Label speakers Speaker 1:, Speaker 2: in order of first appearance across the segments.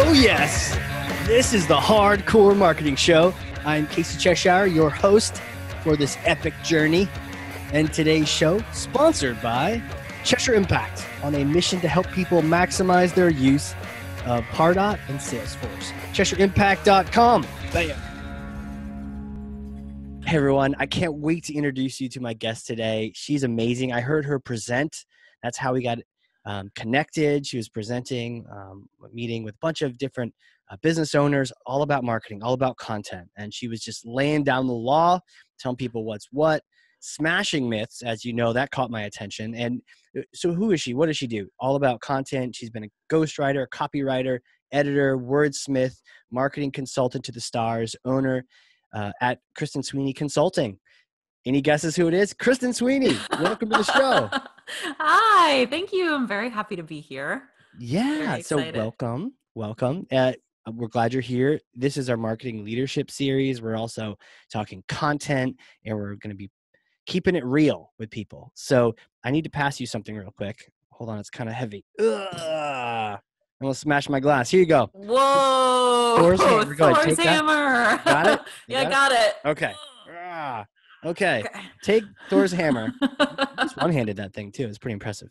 Speaker 1: Oh yes, this is the Hardcore Marketing Show. I'm Casey Cheshire, your host for this epic journey. And today's show, sponsored by Cheshire Impact, on a mission to help people maximize their use of Pardot and Salesforce. CheshireImpact.com. Bam. Hey everyone, I can't wait to introduce you to my guest today. She's amazing. I heard her present. That's how we got connected. She was presenting a meeting with a bunch of different business owners, all about marketing, all about content. And she was just laying down the law, telling people what's what, smashing myths. As you know, that caught my attention. And so who is she? What does she do? All about content. She's been a ghostwriter, copywriter, editor, wordsmith, marketing consultant to the stars, owner at Kristen Sweeney Consulting. Any guesses who it is? Kristen Sweeney, welcome to the show.
Speaker 2: Hi, thank you. I'm very happy to be here.
Speaker 1: Yeah, so welcome. We're glad you're here. This is our marketing leadership series. We're also talking content, and we're going to be keeping it real with people. So I need to pass you something real quick. Hold on, it's kind of heavy. I'm going to smash my glass. Here you go.
Speaker 2: Whoa.
Speaker 1: Thor's hammer.
Speaker 2: Thor's hammer.
Speaker 1: Got it?
Speaker 2: Yeah, got it.
Speaker 1: Okay. Okay. Take Thor's hammer. Just one-handed that thing too. It's pretty impressive.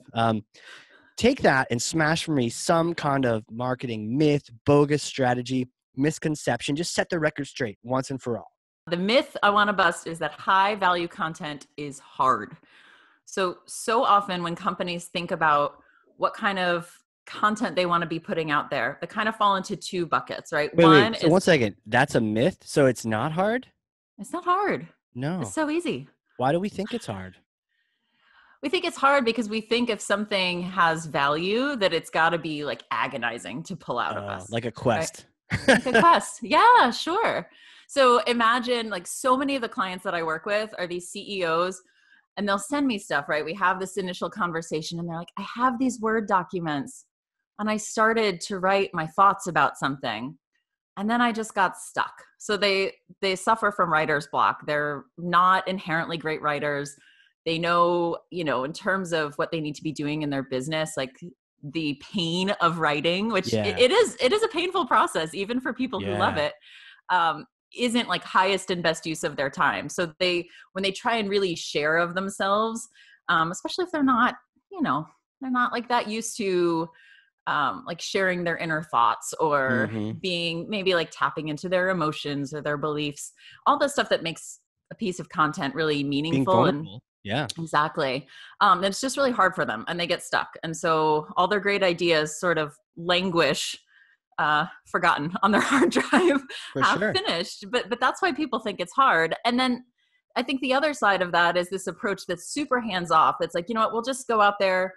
Speaker 1: Take that and smash for me some kind of marketing myth, bogus strategy, misconception. Just set the record straight once and for all.
Speaker 2: The myth I want to bust is that high-value content is hard. So often when companies think about what kind of content they want to be putting out there, they kind of fall into two buckets, right?
Speaker 1: Wait. So one second. That's a myth? So it's not hard?
Speaker 2: It's not hard.
Speaker 1: No.
Speaker 2: It's so easy.
Speaker 1: Why do we think it's hard?
Speaker 2: We think it's hard because we think if something has value that it's got to be like agonizing to pull out of us.
Speaker 1: Like a quest.
Speaker 2: Right? Like a quest. Yeah, sure. So imagine like so many of the clients that I work with are these CEOs and they'll send me stuff, right? We have this initial conversation and they're like, I have these Word documents and I started to write my thoughts about something. And then I just got stuck. So they suffer from writer's block. They're not inherently great writers. They know, in terms of what they need to be doing in their business, like the pain of writing, which it is a painful process, even for people who love it, isn't like highest and best use of their time. So when they try and really share of themselves, especially if they're not, they're not like that used to like sharing their inner thoughts or being maybe like tapping into their emotions or their beliefs, all the stuff that makes a piece of content really meaningful.
Speaker 1: Yeah,
Speaker 2: exactly. It's just really hard for them and they get stuck. And so all their great ideas sort of languish, forgotten on their hard drive, finished. But that's why people think it's hard. And then I think the other side of that is this approach that's super hands off. It's like, you know what, we'll just go out there.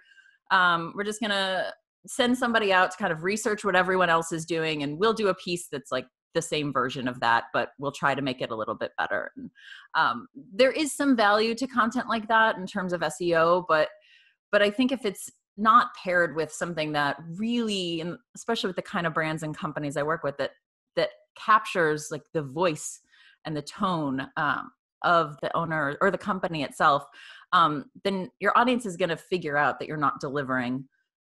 Speaker 2: We're just going to send somebody out to kind of research what everyone else is doing. And we'll do a piece that's like the same version of that, but we'll try to make it a little bit better. And, there is some value to content like that in terms of SEO, but I think if it's not paired with something that really, and especially with the kind of brands and companies I work with, that captures like the voice and the tone of the owner or the company itself, then your audience is going to figure out that you're not delivering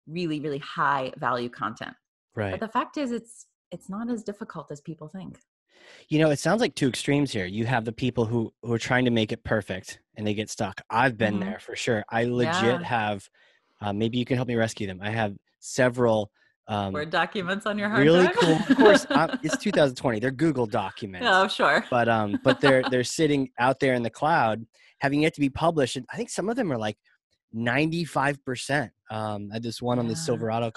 Speaker 2: really, really high value content.
Speaker 1: Right.
Speaker 2: But the fact is it's not as difficult as people think.
Speaker 1: It sounds like two extremes here. You have the people who are trying to make it perfect and they get stuck. I've been there for sure. I legit have, maybe you can help me rescue them. I have several
Speaker 2: Word documents on your hard
Speaker 1: really
Speaker 2: drive?
Speaker 1: cool. Of course, it's 2020. They're Google documents.
Speaker 2: Oh, sure.
Speaker 1: But they're sitting out there in the cloud, having yet to be published. And I think some of them are like 95%. I had this one on the Silverado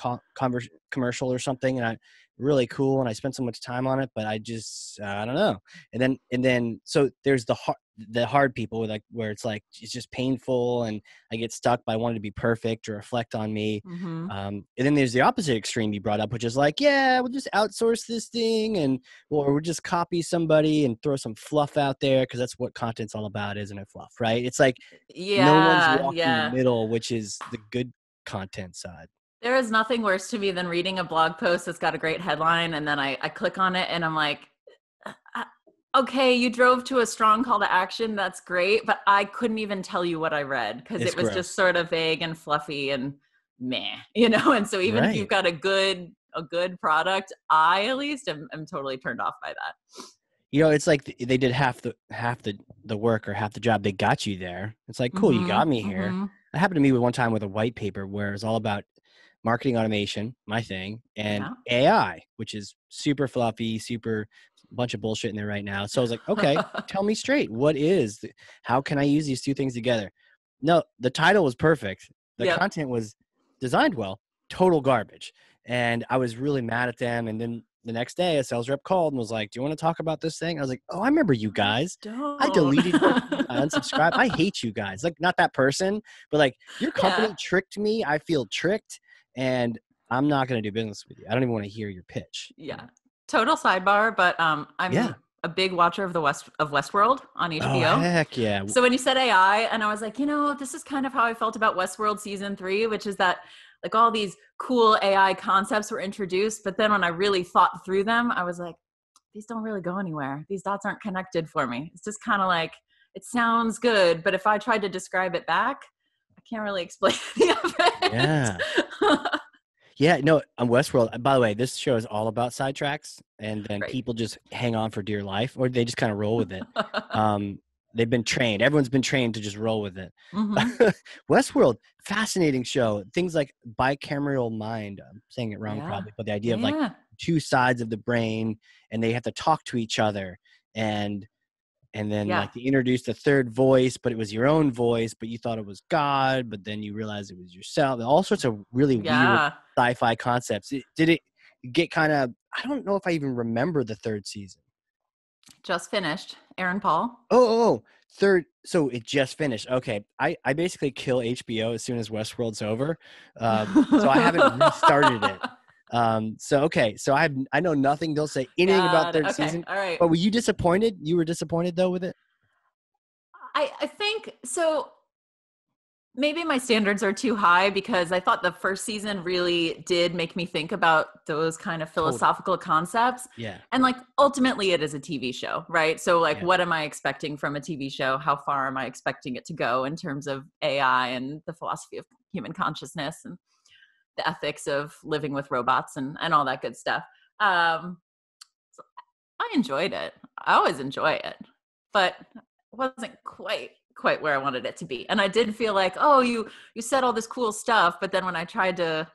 Speaker 1: commercial or something, and really cool. And I spent so much time on it, but I just, I don't know. And then, so there's the hard people where it's like, it's just painful and I get stuck by wanting to be perfect or reflect on me. And then there's the opposite extreme you brought up, which is like, yeah, we'll just outsource this thing or we'll just copy somebody and throw some fluff out there. Cause that's what content's all about, isn't it? Fluff, right? It's like, no one's walking the middle, which is the good content side.
Speaker 2: There is nothing worse to me than reading a blog post that's got a great headline and then I click on it and I'm like, okay, you drove to a strong call to action. That's great. But I couldn't even tell you what I read because it was just sort of vague and fluffy and meh, And so even if you've got a good a good product, I at least am totally turned off by that.
Speaker 1: You know, it's like they did half the work or half the job. They got you there. It's like, cool, you got me here. That happened to me one time with a white paper where it's all about marketing automation, my thing, and AI, which is super fluffy, super bunch of bullshit in there right now. So I was like, okay, tell me straight. How can I use these two things together? No, the title was perfect. The content was designed well, total garbage. And I was really mad at them. And then the next day a sales rep called and was like, do you want to talk about this thing? I was like, oh, I remember you guys. I deleted you. I unsubscribed. I hate you guys. Like, not that person, but like, your company tricked me. I feel tricked and I'm not going to do business with you. I don't even want to hear your pitch.
Speaker 2: Yeah. Total sidebar, but I'm a big watcher of Westworld on HBO.
Speaker 1: Oh, heck yeah.
Speaker 2: So when you said AI, and I was like, this is kind of how I felt about Westworld season 3, which is that like all these cool AI concepts were introduced. But then when I really thought through them, I was like, these don't really go anywhere. These dots aren't connected for me. It's just kind of like, it sounds good, but if I tried to describe it back, I can't really explain any of it.
Speaker 1: Yeah. Yeah, no, on Westworld, by the way, this show is all about sidetracks, and then people just hang on for dear life, or they just kind of roll with it. They've been trained. Everyone's been trained to just roll with it. Westworld, fascinating show. Things like bicameral mind. I'm saying it wrong probably, but the idea of like two sides of the brain, and they have to talk to each other. And then like they introduced a third voice, but it was your own voice, but you thought it was God, but then you realized it was yourself. All sorts of really weird sci-fi concepts. Did it get kind of, I don't know if I even remember the third season.
Speaker 2: Just finished. Aaron Paul.
Speaker 1: Third. So it just finished. Okay. I basically kill HBO as soon as Westworld's over. So I haven't restarted it. So I know nothing. They'll say anything about third season.
Speaker 2: All right.
Speaker 1: But were you disappointed? You were disappointed though with it?
Speaker 2: I think so. Maybe my standards are too high because I thought the first season really did make me think about those kind of philosophical concepts.
Speaker 1: Yeah.
Speaker 2: And like, ultimately it is a TV show, right? So like, what am I expecting from a TV show? How far am I expecting it to go in terms of AI and the philosophy of human consciousness and the ethics of living with robots and all that good stuff. So I enjoyed it. I always enjoy it, but it wasn't quite where I wanted it to be. And I did feel like, oh, you said all this cool stuff, but then when I tried to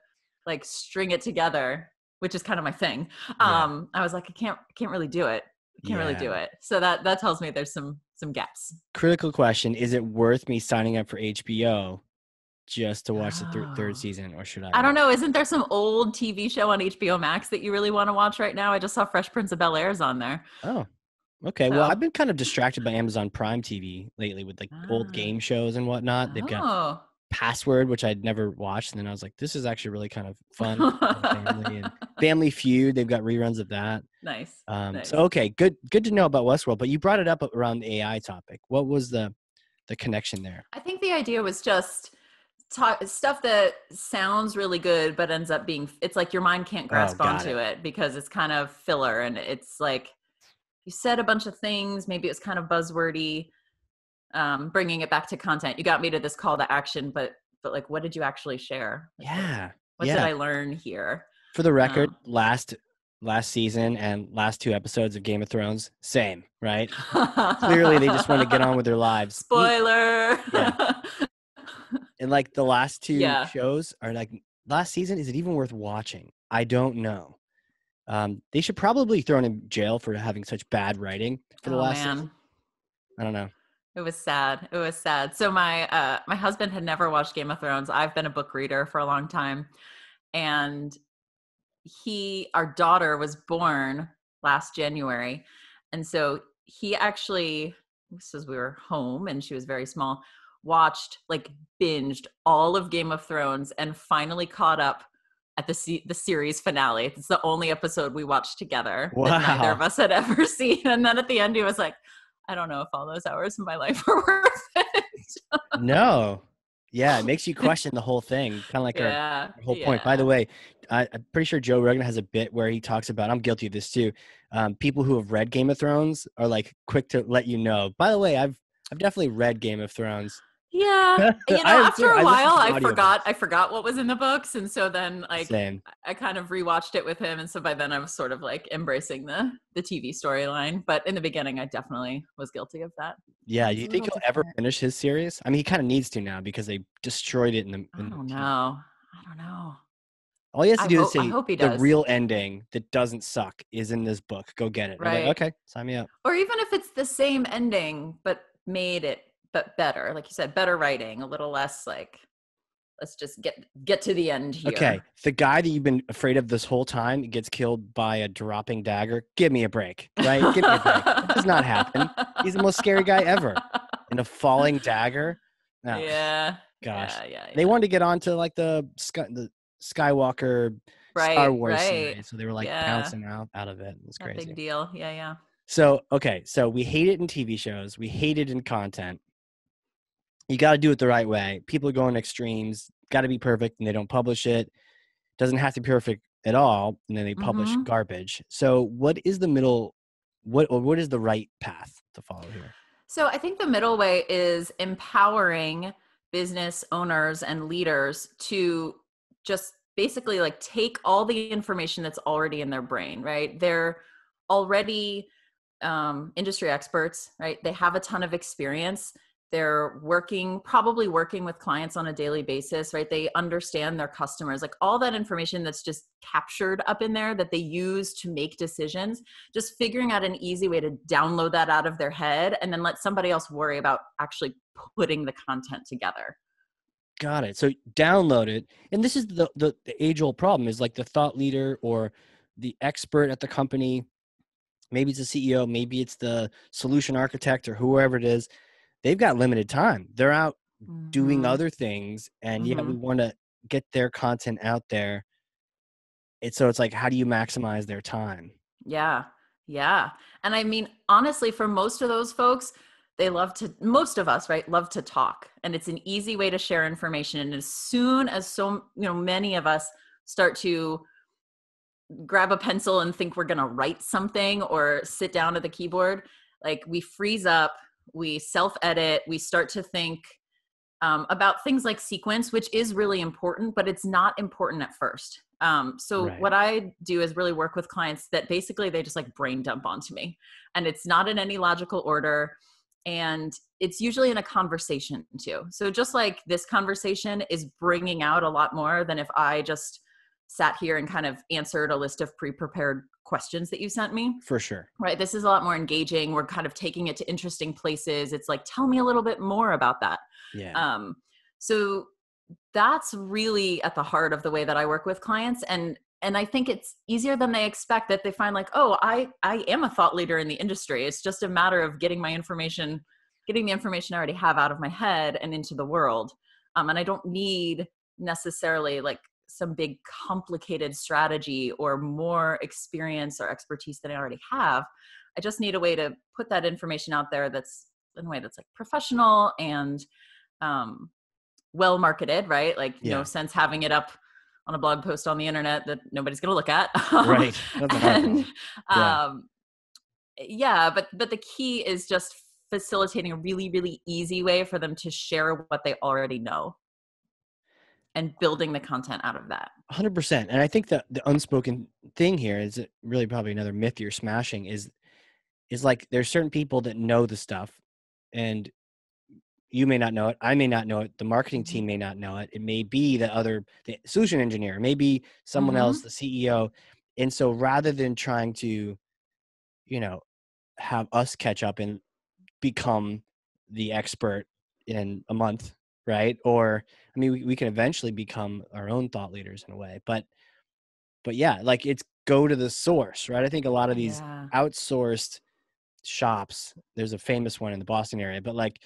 Speaker 2: like string it together, which is kind of my thing, I was like, I can't really do it. I can't really do it. So that tells me there's some gaps.
Speaker 1: Critical question. Is it worth me signing up for HBO just to watch the third season, or should I?
Speaker 2: I don't know. Isn't there some old TV show on HBO Max that you really want to watch right now? I just saw Fresh Prince of Bel-Air's on there.
Speaker 1: Oh, okay. So, well, I've been kind of distracted by Amazon Prime TV lately with like old game shows and whatnot. They've got Password, which I'd never watched. And then I was like, this is actually really kind of fun. Family, and Family Feud. They've got reruns of that.
Speaker 2: Nice.
Speaker 1: So, okay, good to know about Westworld, but you brought it up around the AI topic. What was the connection there?
Speaker 2: I think the idea was just stuff that sounds really good, but ends up being, it's like your mind can't grasp onto it because it's kind of filler. And it's like, you said a bunch of things, maybe it was kind of buzzwordy, bringing it back to content. You got me to this call to action, but like, what did you actually share? Like, what did I learn here?
Speaker 1: For the record, last season and last 2 episodes of Game of Thrones, same, right? Clearly they just want to get on with their lives.
Speaker 2: Spoiler.
Speaker 1: And like the last 2 shows are like, last season, is it even worth watching? I don't know. They should probably throw him in jail for having such bad writing for the last season. I don't know.
Speaker 2: It was sad. So my husband had never watched Game of Thrones. I've been a book reader for a long time. And our daughter was born last January. And so he actually, this is, we were home and she was very small, binged all of Game of Thrones and finally caught up at the series finale. It's the only episode we watched together that neither of us had ever seen. And then at the end, he was like, I don't know if all those hours of my life were worth it.
Speaker 1: No. Yeah, it makes you question the whole thing. Kind of like our whole point. By the way, I'm pretty sure Joe Rogan has a bit where he talks about, I'm guilty of this too, people who have read Game of Thrones are like quick to let you know, by the way, I've definitely read Game of Thrones.
Speaker 2: Yeah.
Speaker 1: I am
Speaker 2: After
Speaker 1: too.
Speaker 2: a
Speaker 1: I listen
Speaker 2: while,
Speaker 1: to
Speaker 2: I
Speaker 1: audiobooks.
Speaker 2: forgot what was in the books. And so then like
Speaker 1: Same.
Speaker 2: I kind of rewatched it with him. And so by then I was sort of like embracing the TV storyline. But in the beginning, I definitely was guilty of that.
Speaker 1: Yeah. Do
Speaker 2: It's
Speaker 1: you
Speaker 2: a
Speaker 1: think
Speaker 2: little
Speaker 1: he'll ever
Speaker 2: different.
Speaker 1: finish his series? I mean, he kind of needs to now because they destroyed it in
Speaker 2: I
Speaker 1: the
Speaker 2: don't
Speaker 1: TV.
Speaker 2: know. I don't know.
Speaker 1: All he has to do is
Speaker 2: I
Speaker 1: say
Speaker 2: hope he
Speaker 1: the
Speaker 2: does.
Speaker 1: real ending that doesn't suck is in this book. Go get it. And I'll be like,
Speaker 2: Right.
Speaker 1: okay, sign me up.
Speaker 2: Or even if it's the same ending, but made it, but better, like you said, better writing, a little less like, let's just get to the end
Speaker 1: Okay,
Speaker 2: here.
Speaker 1: the guy that you've been afraid of this whole time gets killed by a dropping dagger. Give me a break, right? Give me a break. That does not happen. He's the most scary guy ever. And a falling dagger. Oh,
Speaker 2: Yeah.
Speaker 1: gosh. They
Speaker 2: Yeah.
Speaker 1: wanted to get onto like the Skywalker Star Wars
Speaker 2: Right.
Speaker 1: series, so they were like
Speaker 2: Yeah.
Speaker 1: bouncing out of it. It was
Speaker 2: A big
Speaker 1: crazy.
Speaker 2: deal. Yeah.
Speaker 1: So, okay, so we hate it in TV shows. We hate it in content. You got to do it the right way. People are going extremes. Got to be perfect, and they don't publish it. Doesn't have to be perfect at all, and then they publish
Speaker 2: Mm-hmm.
Speaker 1: garbage. So what is the middle? What is the right path to follow here?
Speaker 2: So I think the middle way is empowering business owners and leaders to just basically like take all the information that's already in their brain, right? They're already industry experts, right? They have a ton of experience. They're probably working with clients on a daily basis, right? They understand their customers, like all that information that's just captured up in there that they use to make decisions, just figuring out an easy way to download that out of their head and then let somebody else worry about actually putting the content together.
Speaker 1: Got it. So download it, and this is the age old problem is like the thought leader or the expert at the company. Maybe it's the CEO, maybe it's the solution architect or whoever it is. They've got limited time. They're out doing
Speaker 2: Mm-hmm.
Speaker 1: other things, and yet we
Speaker 2: Mm-hmm.
Speaker 1: want to get their content out there. It's like, how do you maximize their time?
Speaker 2: Yeah. Yeah. And I mean, honestly, for most of those folks, most of us, right, love to talk. And it's an easy way to share information. And as soon as many of us start to grab a pencil and think we're going to write something or sit down at the keyboard, like we freeze up, we self edit, we start to think about things like sequence, which is really important, but it's not important at first. So
Speaker 1: Right.
Speaker 2: what I do is really work with clients that basically they just like brain dump onto me, and it's not in any logical order. And it's usually in a conversation too. So just like this conversation is bringing out a lot more than if I just sat here and kind of answered a list of pre-prepared questions that you sent me.
Speaker 1: For sure.
Speaker 2: Right. This is a lot more engaging. We're kind of taking it to interesting places. It's like, tell me a little bit more about that.
Speaker 1: Yeah.
Speaker 2: Um, so that's really at the heart of the way that I work with clients. And I think it's easier than they expect, that they find like, oh, I am a thought leader in the industry. It's just a matter of getting the information I already have out of my head and into the world. And I don't need necessarily like some big complicated strategy or more experience or expertise than I already have. I just need a way to put that information out there that's in a way that's like professional and well marketed, right? Like no
Speaker 1: Yeah.
Speaker 2: sense having it up on a blog post on the internet that nobody's going to look at.
Speaker 1: Right. That's a hard
Speaker 2: And
Speaker 1: problem. Yeah.
Speaker 2: um, yeah, but the key is just facilitating a really, really easy way for them to share what they already know and building the content out of that.
Speaker 1: 100%. And I think that the unspoken thing here is really probably another myth you're smashing is like there's certain people that know the stuff, and you may not know it. I may not know it. The marketing
Speaker 2: Mm-hmm.
Speaker 1: team may not know it. It may be the solution engineer, maybe someone
Speaker 2: Mm-hmm.
Speaker 1: else, the CEO. And so rather than trying to, you know, have us catch up and become the expert in a month, right? Or, I mean, we can eventually become our own thought leaders in a way, but yeah, like it's go to the source, right? I think a lot of these
Speaker 2: Yeah.
Speaker 1: outsourced shops, there's a famous one in the Boston area, but like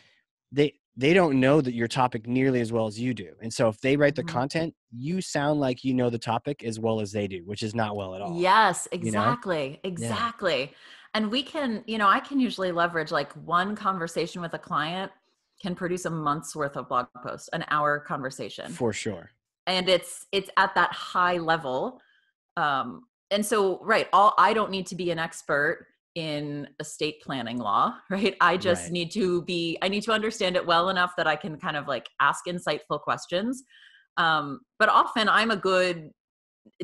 Speaker 1: they don't know that your topic nearly as well as you do. And so if they write the
Speaker 2: Mm-hmm.
Speaker 1: content, you sound like you know the topic as well as they do, which is not well at all,
Speaker 2: Yes,
Speaker 1: you know?
Speaker 2: exactly.
Speaker 1: Yeah,
Speaker 2: Exactly. And we can, I can usually leverage like one conversation with a client can produce a month's worth of blog posts, an hour conversation.
Speaker 1: for sure.
Speaker 2: And it's at that high level. And so, right, I don't need to be an expert in estate planning law, right? I just
Speaker 1: Right.
Speaker 2: need to I need to understand it well enough that I can kind of like ask insightful questions. But often I'm a good,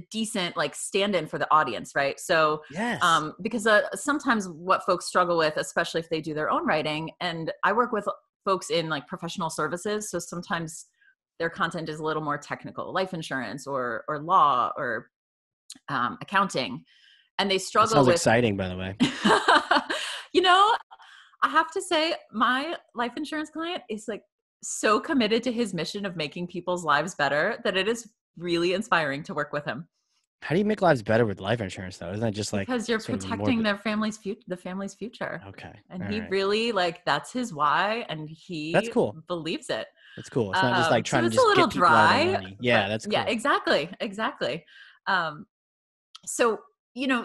Speaker 2: decent like stand-in for the audience, right? So
Speaker 1: Yes.
Speaker 2: because sometimes what folks struggle with, especially if they do their own writing, and I work with folks in like professional services, so sometimes their content is a little more technical, life insurance or law or accounting, and they
Speaker 1: That
Speaker 2: struggle
Speaker 1: sounds
Speaker 2: with
Speaker 1: exciting, by the way.
Speaker 2: you know, I have to say my life insurance client is like so committed to his mission of making people's lives better that it is really inspiring to work with him.
Speaker 1: How do you make lives better with life insurance, though? Isn't that just like
Speaker 2: Because you're
Speaker 1: sort of a
Speaker 2: protecting
Speaker 1: morbid?
Speaker 2: their family's future, the family's future.
Speaker 1: Okay.
Speaker 2: And
Speaker 1: All
Speaker 2: he
Speaker 1: right.
Speaker 2: really like, that's his why. And
Speaker 1: That's
Speaker 2: he
Speaker 1: cool.
Speaker 2: believes it.
Speaker 1: That's cool. It's not just like
Speaker 2: So
Speaker 1: trying to
Speaker 2: it's a
Speaker 1: just
Speaker 2: little
Speaker 1: get people out of their
Speaker 2: dry,
Speaker 1: money.
Speaker 2: but
Speaker 1: Yeah, that's
Speaker 2: yeah,
Speaker 1: cool.
Speaker 2: exactly. Exactly. Um, so,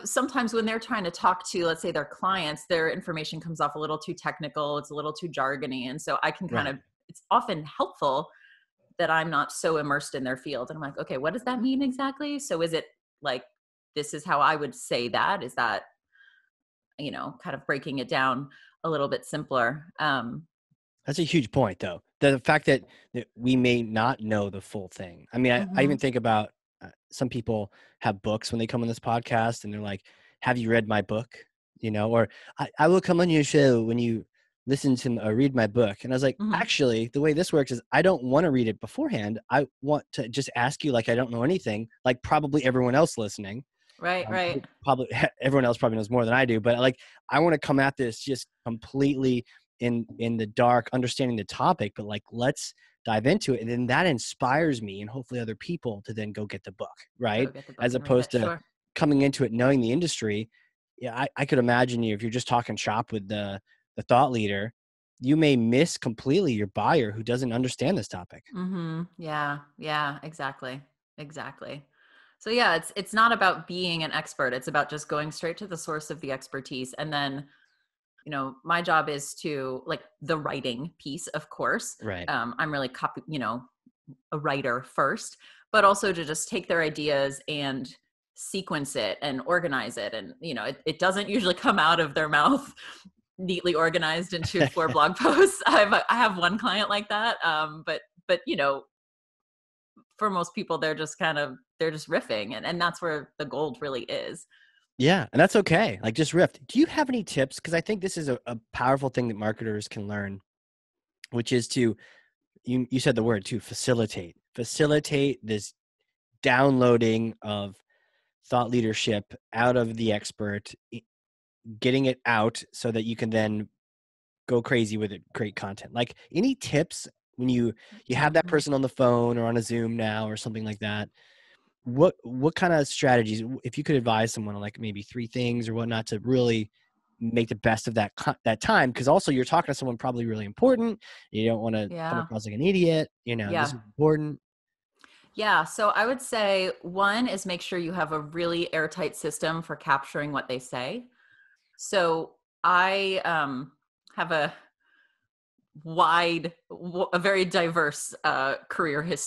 Speaker 2: sometimes when they're trying to talk to, let's say, their clients, their information comes off a little too technical. It's a little too jargony. And so I can
Speaker 1: Right.
Speaker 2: it's often helpful that I'm not so immersed in their field. And I'm like, okay, what does that mean exactly? So is it like, this is how I would say that? Is that, kind of breaking it down a little bit simpler?
Speaker 1: That's a huge point, though. The fact that we may not know the full thing. I mean, I even
Speaker 2: Mhm.
Speaker 1: think about some people have books when they come on this podcast and they're like, have you read my book? Or I will come on your show when you listen to read my book. And I was like,
Speaker 2: Mhm.
Speaker 1: actually, the way this works is I don't want to read it beforehand. I want to just ask you like I don't know anything, like probably everyone else listening.
Speaker 2: Right, right.
Speaker 1: Probably everyone else probably knows more than I do, but like I want to come at this just completely in the dark, understanding the topic, but like let's dive into it, and then that inspires me and hopefully other people to then go get the book,
Speaker 2: Go
Speaker 1: right?
Speaker 2: get the book
Speaker 1: As
Speaker 2: and read
Speaker 1: opposed
Speaker 2: it.
Speaker 1: to
Speaker 2: Sure.
Speaker 1: coming into it knowing the industry. Yeah, I could imagine you if you're just talking shop with the thought leader, you may miss completely your buyer who doesn't understand this topic.
Speaker 2: Yeah. Yeah. Exactly. Exactly. So yeah, it's not about being an expert. It's about just going straight to the source of the expertise. And then, my job is to like the writing piece, of course.
Speaker 1: Right.
Speaker 2: I'm really a writer first, but also to just take their ideas and sequence it and organize it. And, it doesn't usually come out of their mouth neatly organized into 4 blog posts. I have one client like that. But for most people, they're just riffing, and that's where the gold really is.
Speaker 1: Yeah, and that's okay. Like just riff. Do you have any tips? Because I think this is a powerful thing that marketers can learn, which is to you said the word too, facilitate this downloading of thought leadership out of the expert, getting it out so that you can then go crazy with it, create content. Like any tips when you have that
Speaker 2: Mhm.
Speaker 1: person on the phone or on a Zoom now or something like that? What kind of strategies, if you could advise someone on like maybe 3 things or whatnot to really make the best of that time? Because also you're talking to someone probably really important. You don't want to come
Speaker 2: Yeah.
Speaker 1: across like an idiot. This
Speaker 2: Yeah.
Speaker 1: is important.
Speaker 2: Yeah. So I would say one is make sure you have a really airtight system for capturing what they say. So I have a very diverse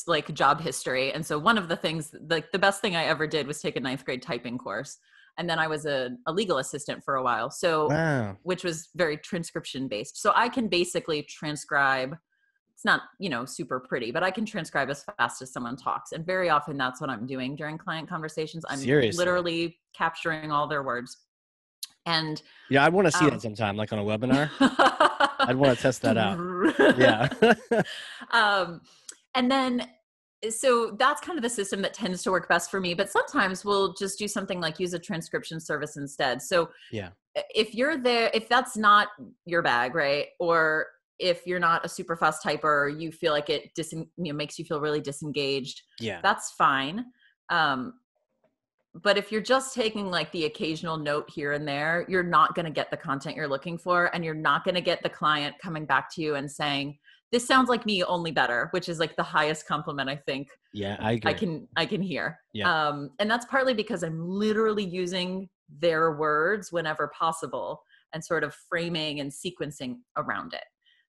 Speaker 2: like job history. And so one of the things, like the best thing I ever did was take a 9th grade typing course. And then I was a legal assistant for a while. So,
Speaker 1: Wow.
Speaker 2: which was very transcription based. So I can basically transcribe. It's not, super pretty, but I can transcribe as fast as someone talks. And very often that's what I'm doing during client conversations. I'm
Speaker 1: Seriously.
Speaker 2: literally capturing all their words. And
Speaker 1: Yeah, I'd want to see that
Speaker 2: um,
Speaker 1: sometime, like on a webinar. I'd want to test that out. Yeah.
Speaker 2: um, and then, so that's kind of the system that tends to work best for me. But sometimes we'll just do something like use a transcription service instead. So
Speaker 1: Yeah.
Speaker 2: if you're there, if that's not your bag, right? Or if you're not a super fast typer, or you feel like it makes you feel really disengaged,
Speaker 1: Yeah.
Speaker 2: that's fine. Um, but if you're just taking like the occasional note here and there, you're not going to get the content you're looking for. And you're not going to get the client coming back to you and saying, this sounds like me, only better, which is like the highest compliment I think
Speaker 1: Yeah, I
Speaker 2: I
Speaker 1: agree.
Speaker 2: can hear.
Speaker 1: Yep.
Speaker 2: And that's partly because I'm literally using their words whenever possible and sort of framing and sequencing around it.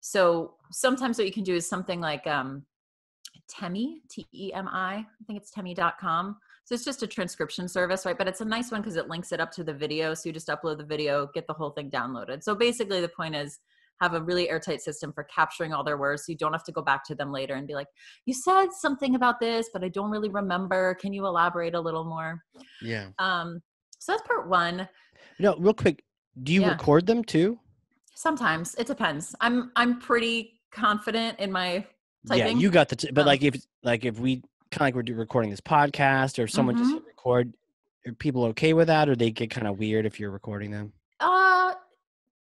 Speaker 2: So sometimes what you can do is something like Temi, T-E-M-I. I think it's temi.com. So it's just a transcription service, right? But it's a nice one because it links it up to the video. So you just upload the video, get the whole thing downloaded. So basically the point is have a really airtight system for capturing all their words. So you don't have to go back to them later and be like, you said something about this, but I don't really remember. Can you elaborate a little more?
Speaker 1: Yeah.
Speaker 2: So that's part one.
Speaker 1: No, real quick. Do you record them too?
Speaker 2: Sometimes it depends. I'm pretty confident in my typing.
Speaker 1: Yeah, you got but like if we kind of like we're recording this podcast or someone just hit record, are people okay with that, or they get kind of weird if you're recording them?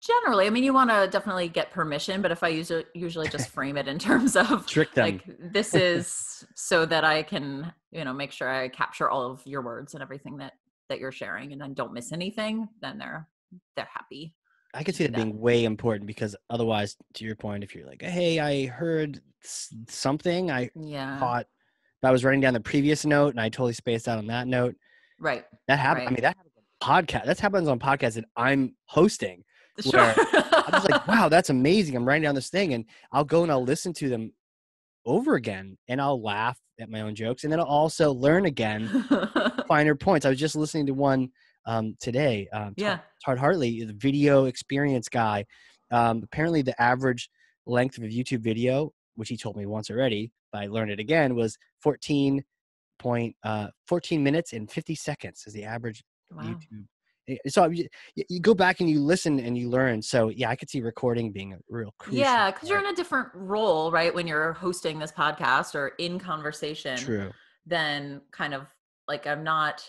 Speaker 2: Generally, I mean, you want to definitely get permission, but if I usually just frame it in terms of
Speaker 1: trick them,
Speaker 2: like this is so that I can, make sure I capture all of your words and everything that you're sharing, and then don't miss anything, then they're happy.
Speaker 1: I could see that being way important, because otherwise, to your point, if you're like, hey, I heard something, I caught, but I was writing down the previous note and I totally spaced out on that note.
Speaker 2: Right.
Speaker 1: That happened. Right. I mean, that happens on podcast. That happens on podcasts that I'm hosting.
Speaker 2: Sure.
Speaker 1: Where I'm just like, wow, that's amazing. I'm writing down this thing, and I'll go and I'll listen to them over again, and I'll laugh at my own jokes, and then I'll also learn again finer points. I was just listening to one today. Todd Hartley, the video experience guy. Apparently the average length of a YouTube video, which he told me once already, but I learned it again, was 14 minutes and 50 seconds is the average YouTube. So you go back and you listen and you learn. So yeah, I could see recording being a real crucial.
Speaker 2: Yeah, because you're in a different role, right? When you're hosting this podcast or in conversation.
Speaker 1: True.
Speaker 2: Then kind of like I'm not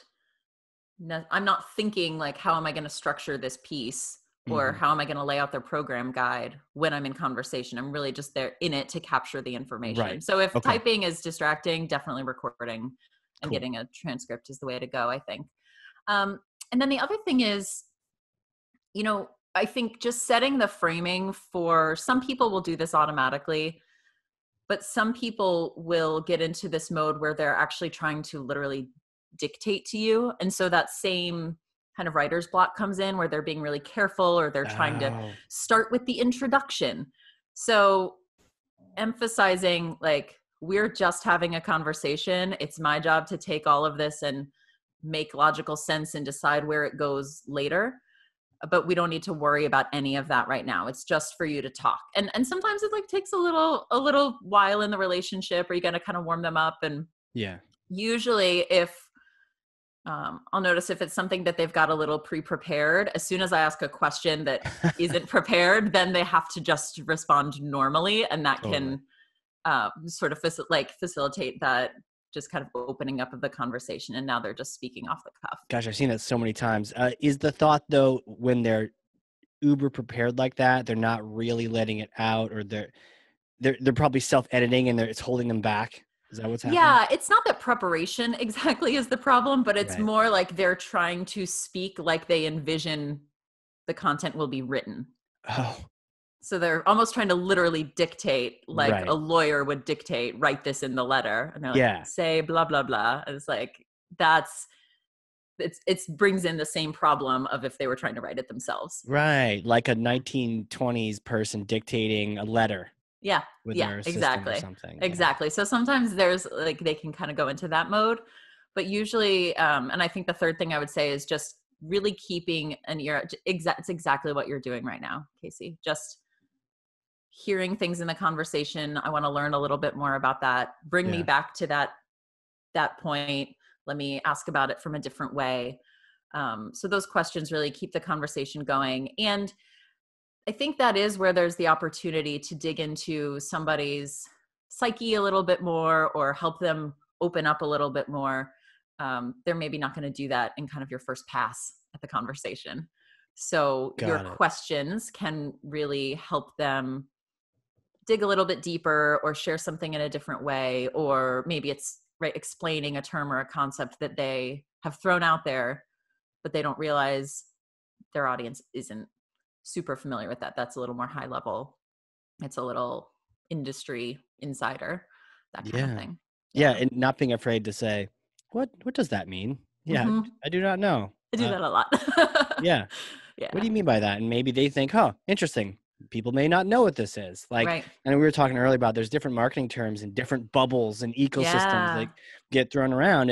Speaker 2: thinking like, how am I going to structure this piece, or how am I going to lay out their program guide when I'm in conversation? I'm really just there in it to capture the information. Right. So if typing is distracting, definitely recording and getting a transcript is the way to go, I think. And then the other thing is, I think just setting the framing for some people will do this automatically, but some people will get into this mode where they're actually trying to literally dictate to you. And so that same kind of writer's block comes in where they're being really careful, or they're trying to start with the introduction. So emphasizing like, we're just having a conversation. It's my job to take all of this and make logical sense and decide where it goes later. But we don't need to worry about any of that right now. It's just for you to talk. And sometimes it like takes a little while in the relationship, or you got to kind of warm them up. And usually if I'll notice if it's something that they've got a little pre-prepared, as soon as I ask a question that isn't prepared, then they have to just respond normally. And that can sort of facilitate that just kind of opening up of the conversation. And now they're just speaking off the cuff. Gosh,
Speaker 1: I've seen that so many times. Is the thought though, when they're uber prepared like that, they're not really letting it out, or they're probably self-editing and it's holding them back? Is that what's happening?
Speaker 2: Yeah, it's not that preparation exactly is the problem, but it's more like they're trying to speak like they envision the content will be written.
Speaker 1: Oh.
Speaker 2: So they're almost trying to literally dictate like a lawyer would dictate, write this in the letter. And they're like, say blah, blah, blah. And it's like, it brings in the same problem of if they were trying to write it themselves.
Speaker 1: Right. Like a 1920s person dictating a letter.
Speaker 2: Yeah. Exactly. Exactly. So sometimes there's like, they can kind of go into that mode, but usually, and I think the third thing I would say is just really keeping an ear. It's exactly what you're doing right now, Casey. Just hearing things in the conversation. I want to learn a little bit more about that. Bring me back to that point. Let me ask about it from a different way. So those questions really keep the conversation going. And I think that is where there's the opportunity to dig into somebody's psyche a little bit more, or help them open up a little bit more. They're maybe not going to do that in kind of your first pass at the conversation. So your questions can really help them dig a little bit deeper, or share something in a different way, or maybe it's explaining a term or a concept that they have thrown out there, but they don't realize their audience isn't super familiar with that. That's a little more high level. It's a little industry insider, that kind of thing.
Speaker 1: Yeah. And not being afraid to say, what does that mean? Yeah. I do not know.
Speaker 2: I do that a lot.
Speaker 1: Yeah. What do you mean by that? And maybe they think, interesting. people may not know what this is. Like,
Speaker 2: Right.
Speaker 1: and we were talking earlier about there's different marketing terms and different bubbles and ecosystems that
Speaker 2: Yeah.
Speaker 1: get thrown around,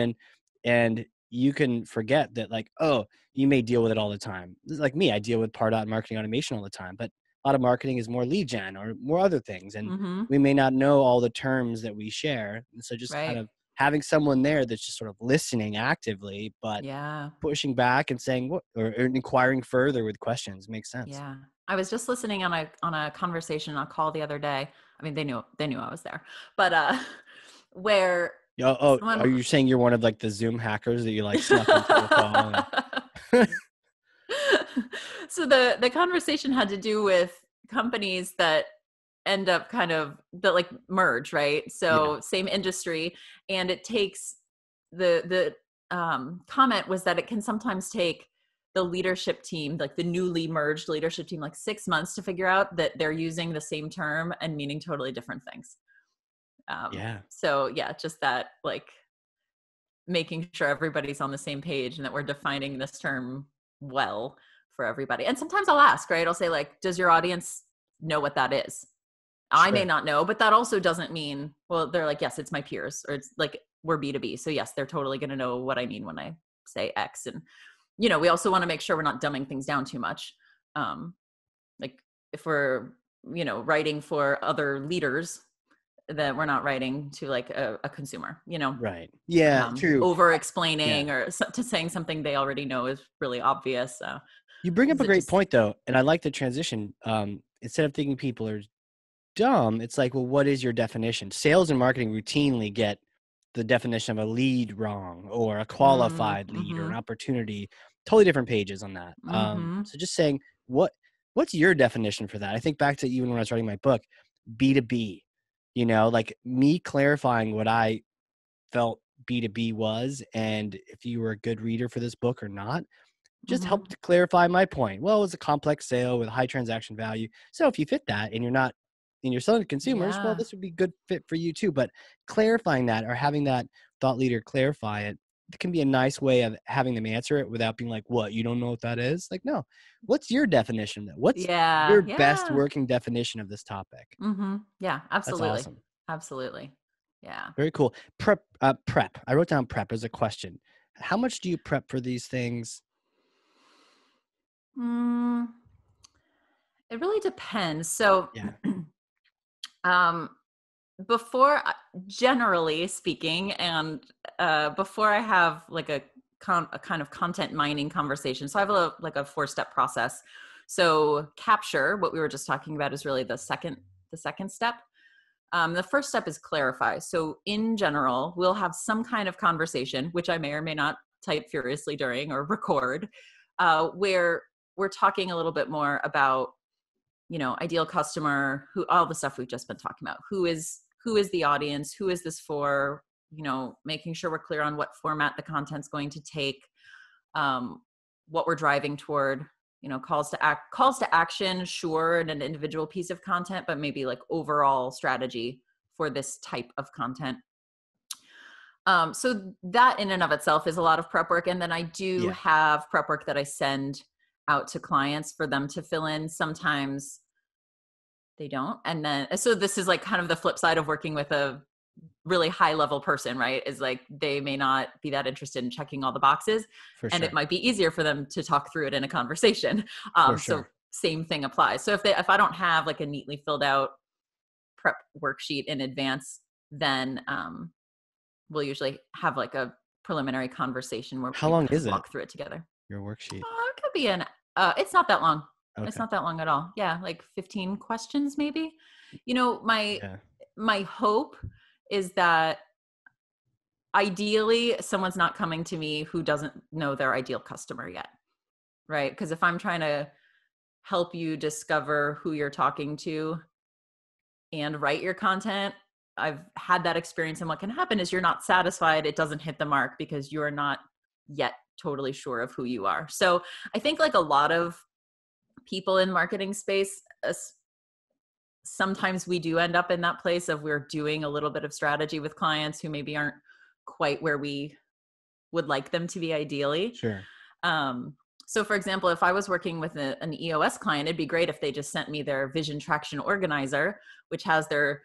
Speaker 1: and you can forget that, like, oh, you may deal with it all the time. Like me, I deal with Pardot marketing automation all the time, but a lot of marketing is more lead gen or more other things. And
Speaker 2: Mm-hmm.
Speaker 1: we may not know all the terms that we share. And so just kind
Speaker 2: Right.
Speaker 1: of having someone there that's just sort of listening actively, but
Speaker 2: Yeah.
Speaker 1: pushing back and saying what, or inquiring further with questions makes sense.
Speaker 2: Yeah. I was just listening on a conversation on a call the other day. I mean, they knew I was there, but where
Speaker 1: Oh, are
Speaker 2: someone
Speaker 1: you saying you're one of like the Zoom hackers that you like snuck into the call? And
Speaker 2: So the conversation had to do with companies that end up kind of that like merge, right?
Speaker 1: yeah,
Speaker 2: So same industry, and it takes the comment was that it can sometimes take the leadership team, like the newly merged leadership team, like 6 months to figure out that they're using the same term and meaning totally different things.
Speaker 1: yeah,
Speaker 2: So yeah, just that, like, making sure everybody's on the same page and that we're defining this term well for everybody. And sometimes I'll ask, right? I'll say, like, does your audience know what that is? I may
Speaker 1: sure.
Speaker 2: not know, but that also doesn't mean, well, they're like, yes, it's my peers, or it's like, we're B2B. So yes, they're totally going to know what I mean when I say X. And, we also want to make sure we're not dumbing things down too much. Like if we're, writing for other leaders, that we're not writing to like a consumer,
Speaker 1: Right. Yeah, true.
Speaker 2: over
Speaker 1: Yeah.
Speaker 2: explaining or to saying something they already know is really obvious.
Speaker 1: You bring up
Speaker 2: Is
Speaker 1: a
Speaker 2: it
Speaker 1: great
Speaker 2: just,
Speaker 1: point though. And I like the transition. Instead of thinking people are dumb, it's like, well, what is your definition? Sales and marketing routinely get the definition of a lead wrong, or a qualified lead, or
Speaker 2: mm-hmm,
Speaker 1: an opportunity. Totally different pages on that.
Speaker 2: mm-hmm,
Speaker 1: So just saying, what's your definition for that? I think back to even when I was writing my book, B2B, like me clarifying what I felt B2B was, and if you were a good reader for this book or not, just
Speaker 2: mm-hmm.
Speaker 1: helped to clarify my point. Well, it was a complex sale with high transaction value. So if you fit that and you're selling to consumers, well,
Speaker 2: Yeah.
Speaker 1: this would be a good fit for you too. But clarifying that, or having that thought leader clarify it, can be a nice way of having them answer it without being like, what, you don't know what that is? Like, no, what's your definition? What's
Speaker 2: Yeah.
Speaker 1: your best
Speaker 2: Yeah.
Speaker 1: working definition of this topic?
Speaker 2: Mm-hmm. Yeah,
Speaker 1: That's
Speaker 2: absolutely.
Speaker 1: awesome.
Speaker 2: Absolutely. Yeah.
Speaker 1: Very cool. Prep. I wrote down prep as a question. How much do you prep for these things?
Speaker 2: Mm, it really depends. So,
Speaker 1: Yeah.
Speaker 2: um, generally speaking, and before I have like a kind of content mining conversation, so I have like a 4-step process. So capture, what we were just talking about, is really the second step. The first step is clarify. So in general, we'll have some kind of conversation, which I may or may not type furiously during or record, where we're talking a little bit more about, ideal customer, who, all the stuff we've just been talking about. Who is the audience? Who is this for? Making sure we're clear on what format the content's going to take, what we're driving toward, calls to action, sure, and an individual piece of content, but maybe like overall strategy for this type of content. So that in and of itself is a lot of prep work. And then I do
Speaker 1: Yeah.
Speaker 2: have prep work that I send out to clients for them to fill in. Sometimes they don't. And then, so this is like kind of the flip side of working with a really high level person, right? Is like, they may not be that interested in checking all the boxes,
Speaker 1: For
Speaker 2: and it
Speaker 1: sure.
Speaker 2: might be easier for them to talk through it in a conversation.
Speaker 1: For
Speaker 2: So
Speaker 1: sure.
Speaker 2: same thing applies. So if I don't have like a neatly filled out prep worksheet in advance, then we'll usually have like a preliminary conversation where
Speaker 1: How
Speaker 2: we
Speaker 1: long
Speaker 2: kind of
Speaker 1: is it,
Speaker 2: walk through it together.
Speaker 1: your worksheet?
Speaker 2: It could be it's not that long. It's
Speaker 1: Okay.
Speaker 2: not that long at all. Yeah, like 15 questions maybe. My
Speaker 1: Yeah.
Speaker 2: hope is that ideally someone's not coming to me who doesn't know their ideal customer yet, right? Because if I'm trying to help you discover who you're talking to and write your content, I've had that experience, and what can happen is you're not satisfied, it doesn't hit the mark because you're not yet totally sure of who you are. So I think like a lot of people in marketing space, sometimes we do end up in that place of we're doing a little bit of strategy with clients who maybe aren't quite where we would like them to be ideally.
Speaker 1: Sure.
Speaker 2: Um, So for example, if I was working with an EOS client, it'd be great if they just sent me their vision traction organizer, which has their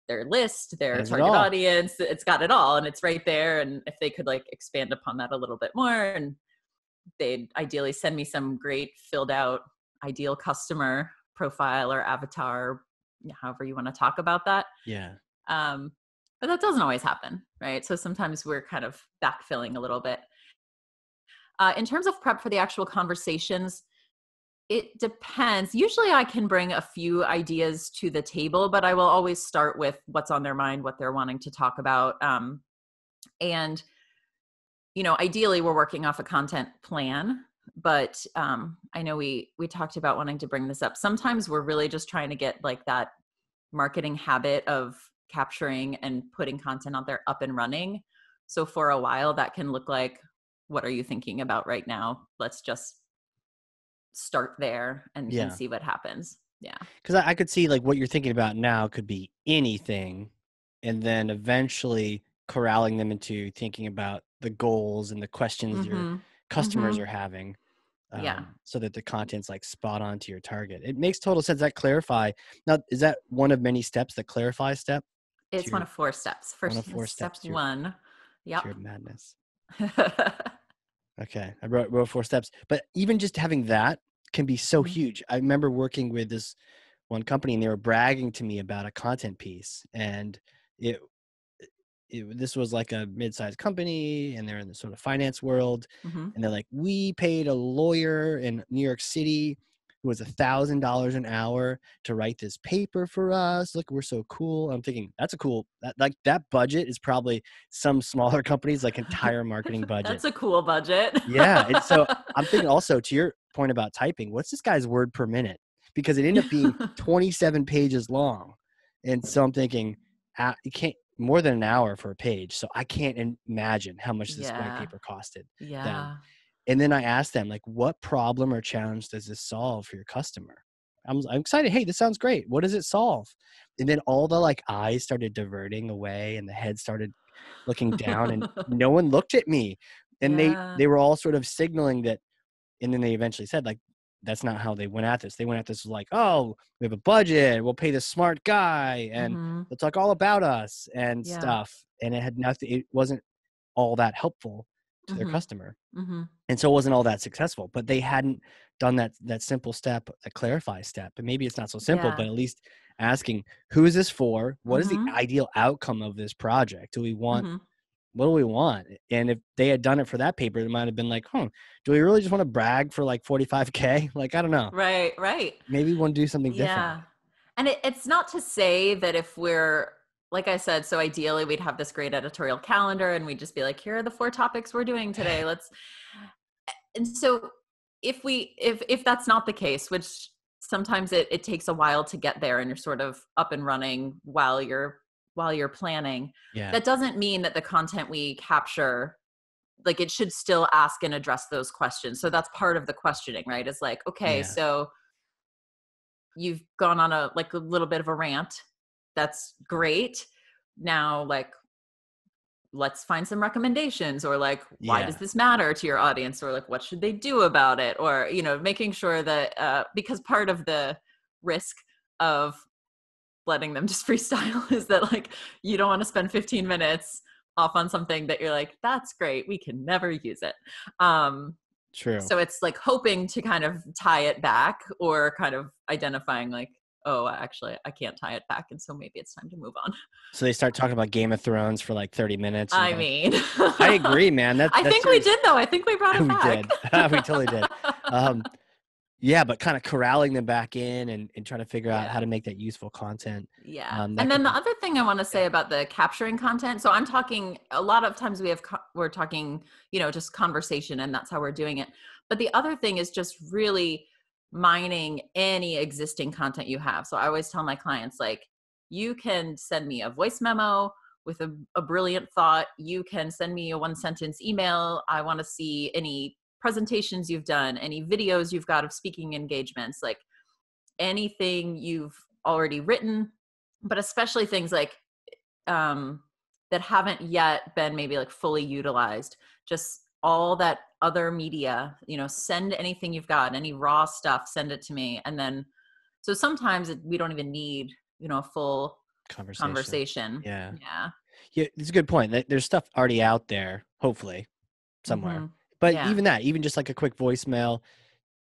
Speaker 2: list, their
Speaker 1: Has it
Speaker 2: target
Speaker 1: all.
Speaker 2: audience, it's got it all and it's right there. And if they could like expand upon that a little bit more, and they'd ideally send me some great filled out ideal customer profile or avatar, however you want to talk about that.
Speaker 1: Yeah.
Speaker 2: But that doesn't always happen, right? So sometimes we're kind of backfilling a little bit. In terms of prep for the actual conversations, it depends. Usually I can bring a few ideas to the table, but I will always start with what's on their mind, what they're wanting to talk about. And, ideally we're working off a content plan, but I know we talked about wanting to bring this up. Sometimes we're really just trying to get like that marketing habit of capturing and putting content out there up and running. So for a while that can look like, what are you thinking about right now? Let's just start there and see what happens. Yeah.
Speaker 1: Because I could see like what you're thinking about now could be anything, and then eventually corralling them into thinking about the goals and the questions your customers are having, so that the content's like spot on to your target. It makes total sense. That clarify. Now, is that one of many steps, the clarify step?
Speaker 2: It's one of 4 steps. First,
Speaker 1: one of 4
Speaker 2: step
Speaker 1: steps.
Speaker 2: 1. Yep.
Speaker 1: To your madness. Okay. I wrote 4 steps, but even just having that can be so huge. I remember working with this one company and they were bragging to me about a content piece, and this was like a mid-sized company and they're in the sort of finance world. And they're like, we paid a lawyer in New York City who was $1,000 an hour to write this paper for us. Look, we're so cool. I'm thinking that's a cool, that budget is probably some smaller companies like entire marketing budget.
Speaker 2: That's a cool budget.
Speaker 1: Yeah. And so I'm thinking also to your point about typing, what's this guy's word per minute? Because it ended up being 27 pages long. And so I'm thinking, you can't more than an hour for a page. So I can't imagine how much this white paper costed them. And then I asked them, like, what problem or challenge does this solve for your customer? I'm excited. Hey, this sounds great. What does it solve? And then all the like eyes started diverting away and the head started looking down and no one looked at me. And they were all sort of signaling that. And then they eventually said, like, that's not how they went at this. They went at this like, oh, we have a budget. We'll pay this smart guy and they'll talk all about us and stuff. And it had nothing. It wasn't all that helpful to their customer. And so it wasn't all that successful, but they hadn't done that simple step, a clarify step. And maybe it's not so simple, but at least asking, who is this for? What is the ideal outcome of this project? Do we want, what do we want? And if they had done it for that paper, it might've been like, do we really just want to brag for like 45K? Like, I don't know.
Speaker 2: Right.
Speaker 1: Maybe we want to do something different.
Speaker 2: Yeah. And it's not to say that if we're, like I said, so ideally we'd have this great editorial calendar and we'd just be like, here are the 4 topics we're doing today. And so if that's not the case, which sometimes it takes a while to get there and you're sort of up and running while you're planning, that doesn't mean that the content we capture, like it should still ask and address those questions. So that's part of the questioning, right? It's like, okay, so you've gone on a little bit of a rant. That's great. Now, like, let's find some recommendations, or like, why does this matter to your audience? Or like, what should they do about it? Or, making sure that, because part of the risk of letting them just freestyle is that like, you don't want to spend 15 minutes off on something that you're like, that's great, we can never use it.
Speaker 1: True.
Speaker 2: So it's like hoping to kind of tie it back, or kind of identifying like, oh, actually I can't tie it back. And so maybe it's time to move on.
Speaker 1: So they start talking about Game of Thrones for like 30 minutes.
Speaker 2: I
Speaker 1: agree, man.
Speaker 2: I think we did though. I think we brought it back.
Speaker 1: We did. We totally did. But kind of corralling them back in and trying to figure out how to make that useful content.
Speaker 2: And then the other thing I want to say about the capturing content. So I'm talking, a lot of times we're talking, just conversation, and that's how we're doing it. But the other thing is just really mining any existing content you have. So I always tell my clients, like, you can send me a voice memo with a brilliant thought. You can send me a 1-sentence email. I want to see any presentations you've done, any videos you've got of speaking engagements, like anything you've already written, but especially things like that haven't yet been maybe like fully utilized. Just all that other media, send anything you've got, any raw stuff, send it to me. And then, so sometimes we don't even need, a full conversation.
Speaker 1: Yeah.
Speaker 2: Yeah.
Speaker 1: Yeah. It's a good point. There's stuff already out there, hopefully somewhere, but
Speaker 2: Yeah.
Speaker 1: even just like a quick voicemail,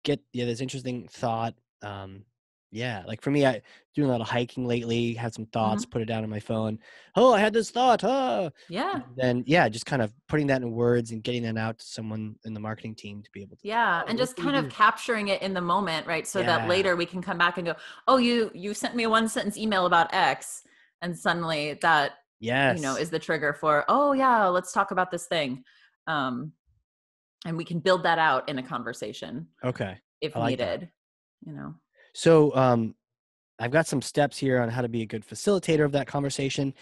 Speaker 1: this interesting thought. Yeah. Like for me, I doing a lot of hiking lately, had some thoughts, put it down on my phone. Oh, I had this thought. Oh,
Speaker 2: yeah.
Speaker 1: And then, just kind of putting that in words and getting that out to someone in the marketing team to be able to,
Speaker 2: And just kind of capturing it in the moment, right? So that later we can come back and go, oh, you sent me a 1-sentence email about X. And suddenly that, is the trigger for, oh yeah, let's talk about this thing. And we can build that out in a conversation.
Speaker 1: Okay.
Speaker 2: If
Speaker 1: like
Speaker 2: needed,
Speaker 1: So, I've got some steps here on how to be a good facilitator of that conversation.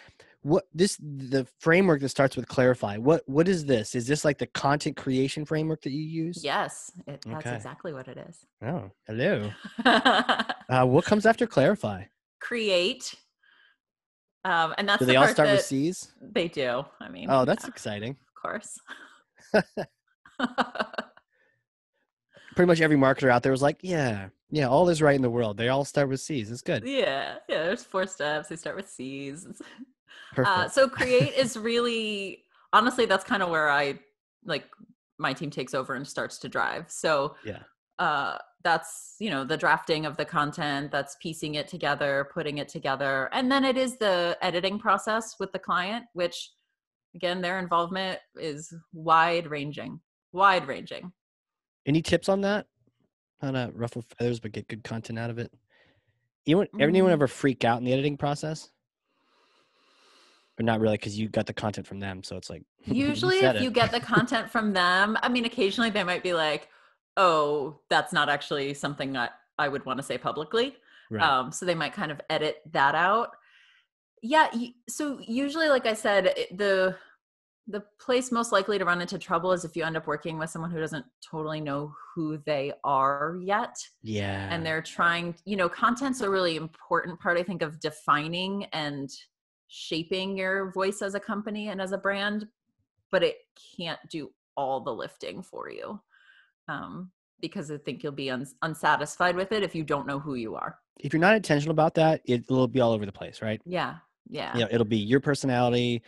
Speaker 1: The framework that starts with clarify. What is this? Is this like the content creation framework that you use?
Speaker 2: Yes, that's exactly what it is.
Speaker 1: Oh, hello. What comes after clarify?
Speaker 2: Create. And that's
Speaker 1: do they all start with C's?
Speaker 2: They do. I mean,
Speaker 1: oh, that's exciting.
Speaker 2: Of course.
Speaker 1: Pretty much every marketer out there was like, yeah, all is right in the world. They all start with C's. It's good.
Speaker 2: Yeah. There's 4 steps. They start with C's.
Speaker 1: Perfect.
Speaker 2: So create is really, honestly, that's kind of where my team takes over and starts to drive. So that's, the drafting of the content, that's piecing it together, putting it together. And then it is the editing process with the client, which again, their involvement is wide ranging.
Speaker 1: Any tips on that? How to ruffle feathers but get good content out of it? Anyone ever freak out in the editing process? Or not really, because you got the content from them, so it's like
Speaker 2: usually if you get the content from them, I mean, occasionally they might be like, oh, that's not actually something that I would want to say publicly. Right. So they might kind of edit that out. Yeah. So usually, like I said, the place most likely to run into trouble is if you end up working with someone who doesn't totally know who they are yet.
Speaker 1: Yeah.
Speaker 2: And they're trying, content's a really important part, I think, of defining and shaping your voice as a company and as a brand, but it can't do all the lifting for you. Because I think you'll be unsatisfied with it if you don't know who you are.
Speaker 1: If you're not intentional about that, it'll be all over the place, right?
Speaker 2: Yeah.
Speaker 1: It'll be your personality,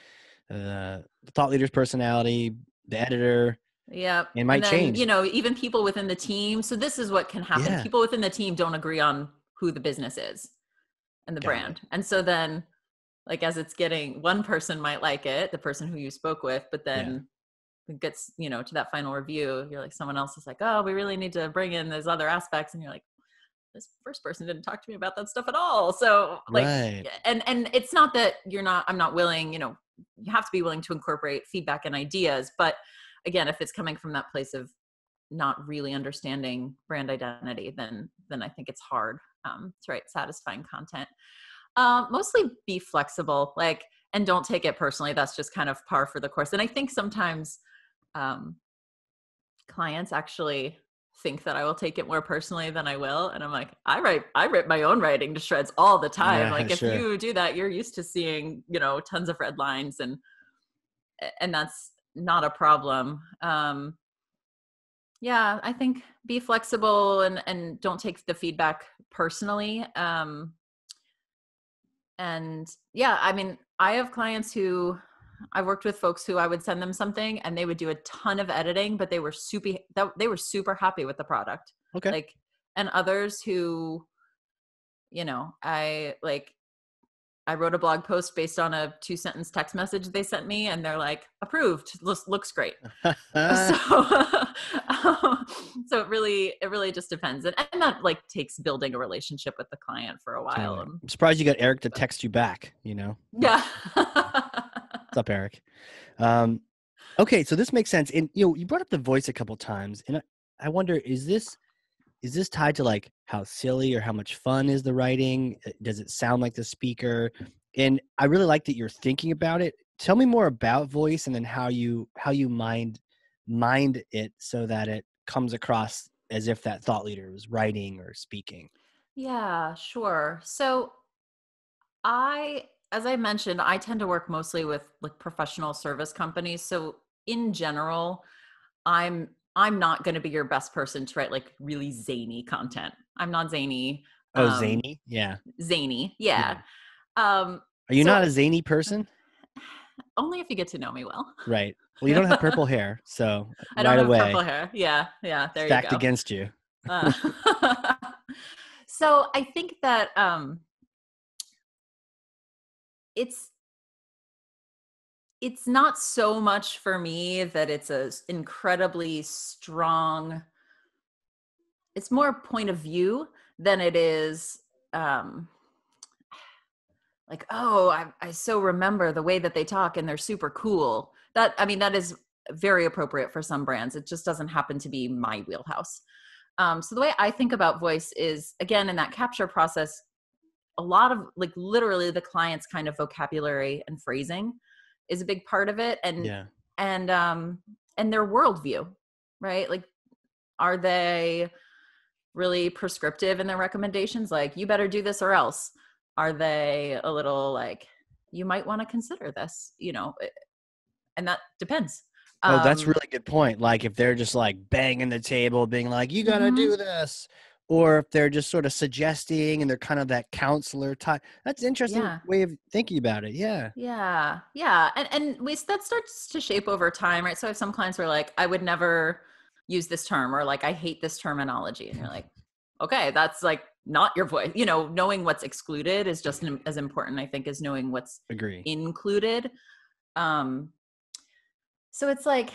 Speaker 1: the thought leader's personality, the editor.
Speaker 2: Yeah.
Speaker 1: It might change.
Speaker 2: Even people within the team. So this is what can happen. Yeah. People within the team don't agree on who the business is and the brand. And so then, like, as it's getting, one person might like it, the person who you spoke with, but then it gets, to that final review, you're like, someone else is like, oh, we really need to bring in those other aspects. And you're like, this first person didn't talk to me about that stuff at all. So like, and it's not that I'm not willing, you have to be willing to incorporate feedback and ideas. But again, if it's coming from that place of not really understanding brand identity, then I think it's hard to write satisfying content. Mostly be flexible, and don't take it personally. That's just kind of par for the course. And I think sometimes clients actually think that I will take it more personally than I will. And I'm like, I rip my own writing to shreds all the time. If you do that, you're used to seeing, tons of red lines, and that's not a problem. I think be flexible and don't take the feedback personally. I have clients who I've worked with, folks who I would send them something and they would do a ton of editing, but they were super happy with the product.
Speaker 1: Okay.
Speaker 2: And others who, I wrote a blog post based on a 2-sentence text message they sent me, and they're like, approved, looks great. So it really just depends. And that takes building a relationship with the client for a while.
Speaker 1: Totally. I'm surprised you got Eric to text you back,
Speaker 2: Yeah.
Speaker 1: What's up, Eric? Okay. So this makes sense. And, you brought up the voice a couple of times, and I wonder, is this tied to how silly or how much fun is the writing? Does it sound like the speaker? And I really like that you're thinking about it. Tell me more about voice, and then how you mind it so that it comes across as if that thought leader was writing or speaking.
Speaker 2: Yeah, sure. So as I mentioned, I tend to work mostly with professional service companies. So in general, I'm not going to be your best person to write like really zany content. I'm not zany.
Speaker 1: Oh, zany. Yeah.
Speaker 2: Zany. Yeah.
Speaker 1: Yeah.
Speaker 2: Um,
Speaker 1: Are you
Speaker 2: so
Speaker 1: not a zany person?
Speaker 2: only if you get to know me well.
Speaker 1: Right. Well, you don't have purple hair, so
Speaker 2: I don't
Speaker 1: right
Speaker 2: have purple
Speaker 1: away,
Speaker 2: hair. Yeah. Yeah. There you
Speaker 1: stacked
Speaker 2: go.
Speaker 1: against you.
Speaker 2: Uh, so I think that, it's not so much for me that it's a incredibly strong, it's more point of view than it is, um, like, oh, I so remember the way that they talk and they're super cool. That, I mean, that is very appropriate for some brands. It just doesn't happen to be my wheelhouse. So the way I think about voice is, again, in that capture process, a lot of like literally the client's kind of vocabulary and phrasing is a big part of it.
Speaker 1: Yeah.
Speaker 2: And their worldview, right? Like, are they really prescriptive in their recommendations? Like, you better do this or else. Are they a little like, you might want to consider this, and that depends.
Speaker 1: Oh, that's a
Speaker 2: Um,
Speaker 1: really good point. Like if they're just like banging the table, being like, you got to
Speaker 2: mhm.
Speaker 1: do this. Or if they're just sort of suggesting and they're kind of that counselor type. That's an interesting
Speaker 2: Yeah.
Speaker 1: way of thinking about it. Yeah.
Speaker 2: Yeah. Yeah. And that starts to shape over time, right? So I have some clients who are like, I would never use this term, or like, I hate this terminology. And you're like, okay, that's like not your voice. Knowing what's excluded is just as important, I think, as knowing what's
Speaker 1: Agree.
Speaker 2: included. Um, so it's like,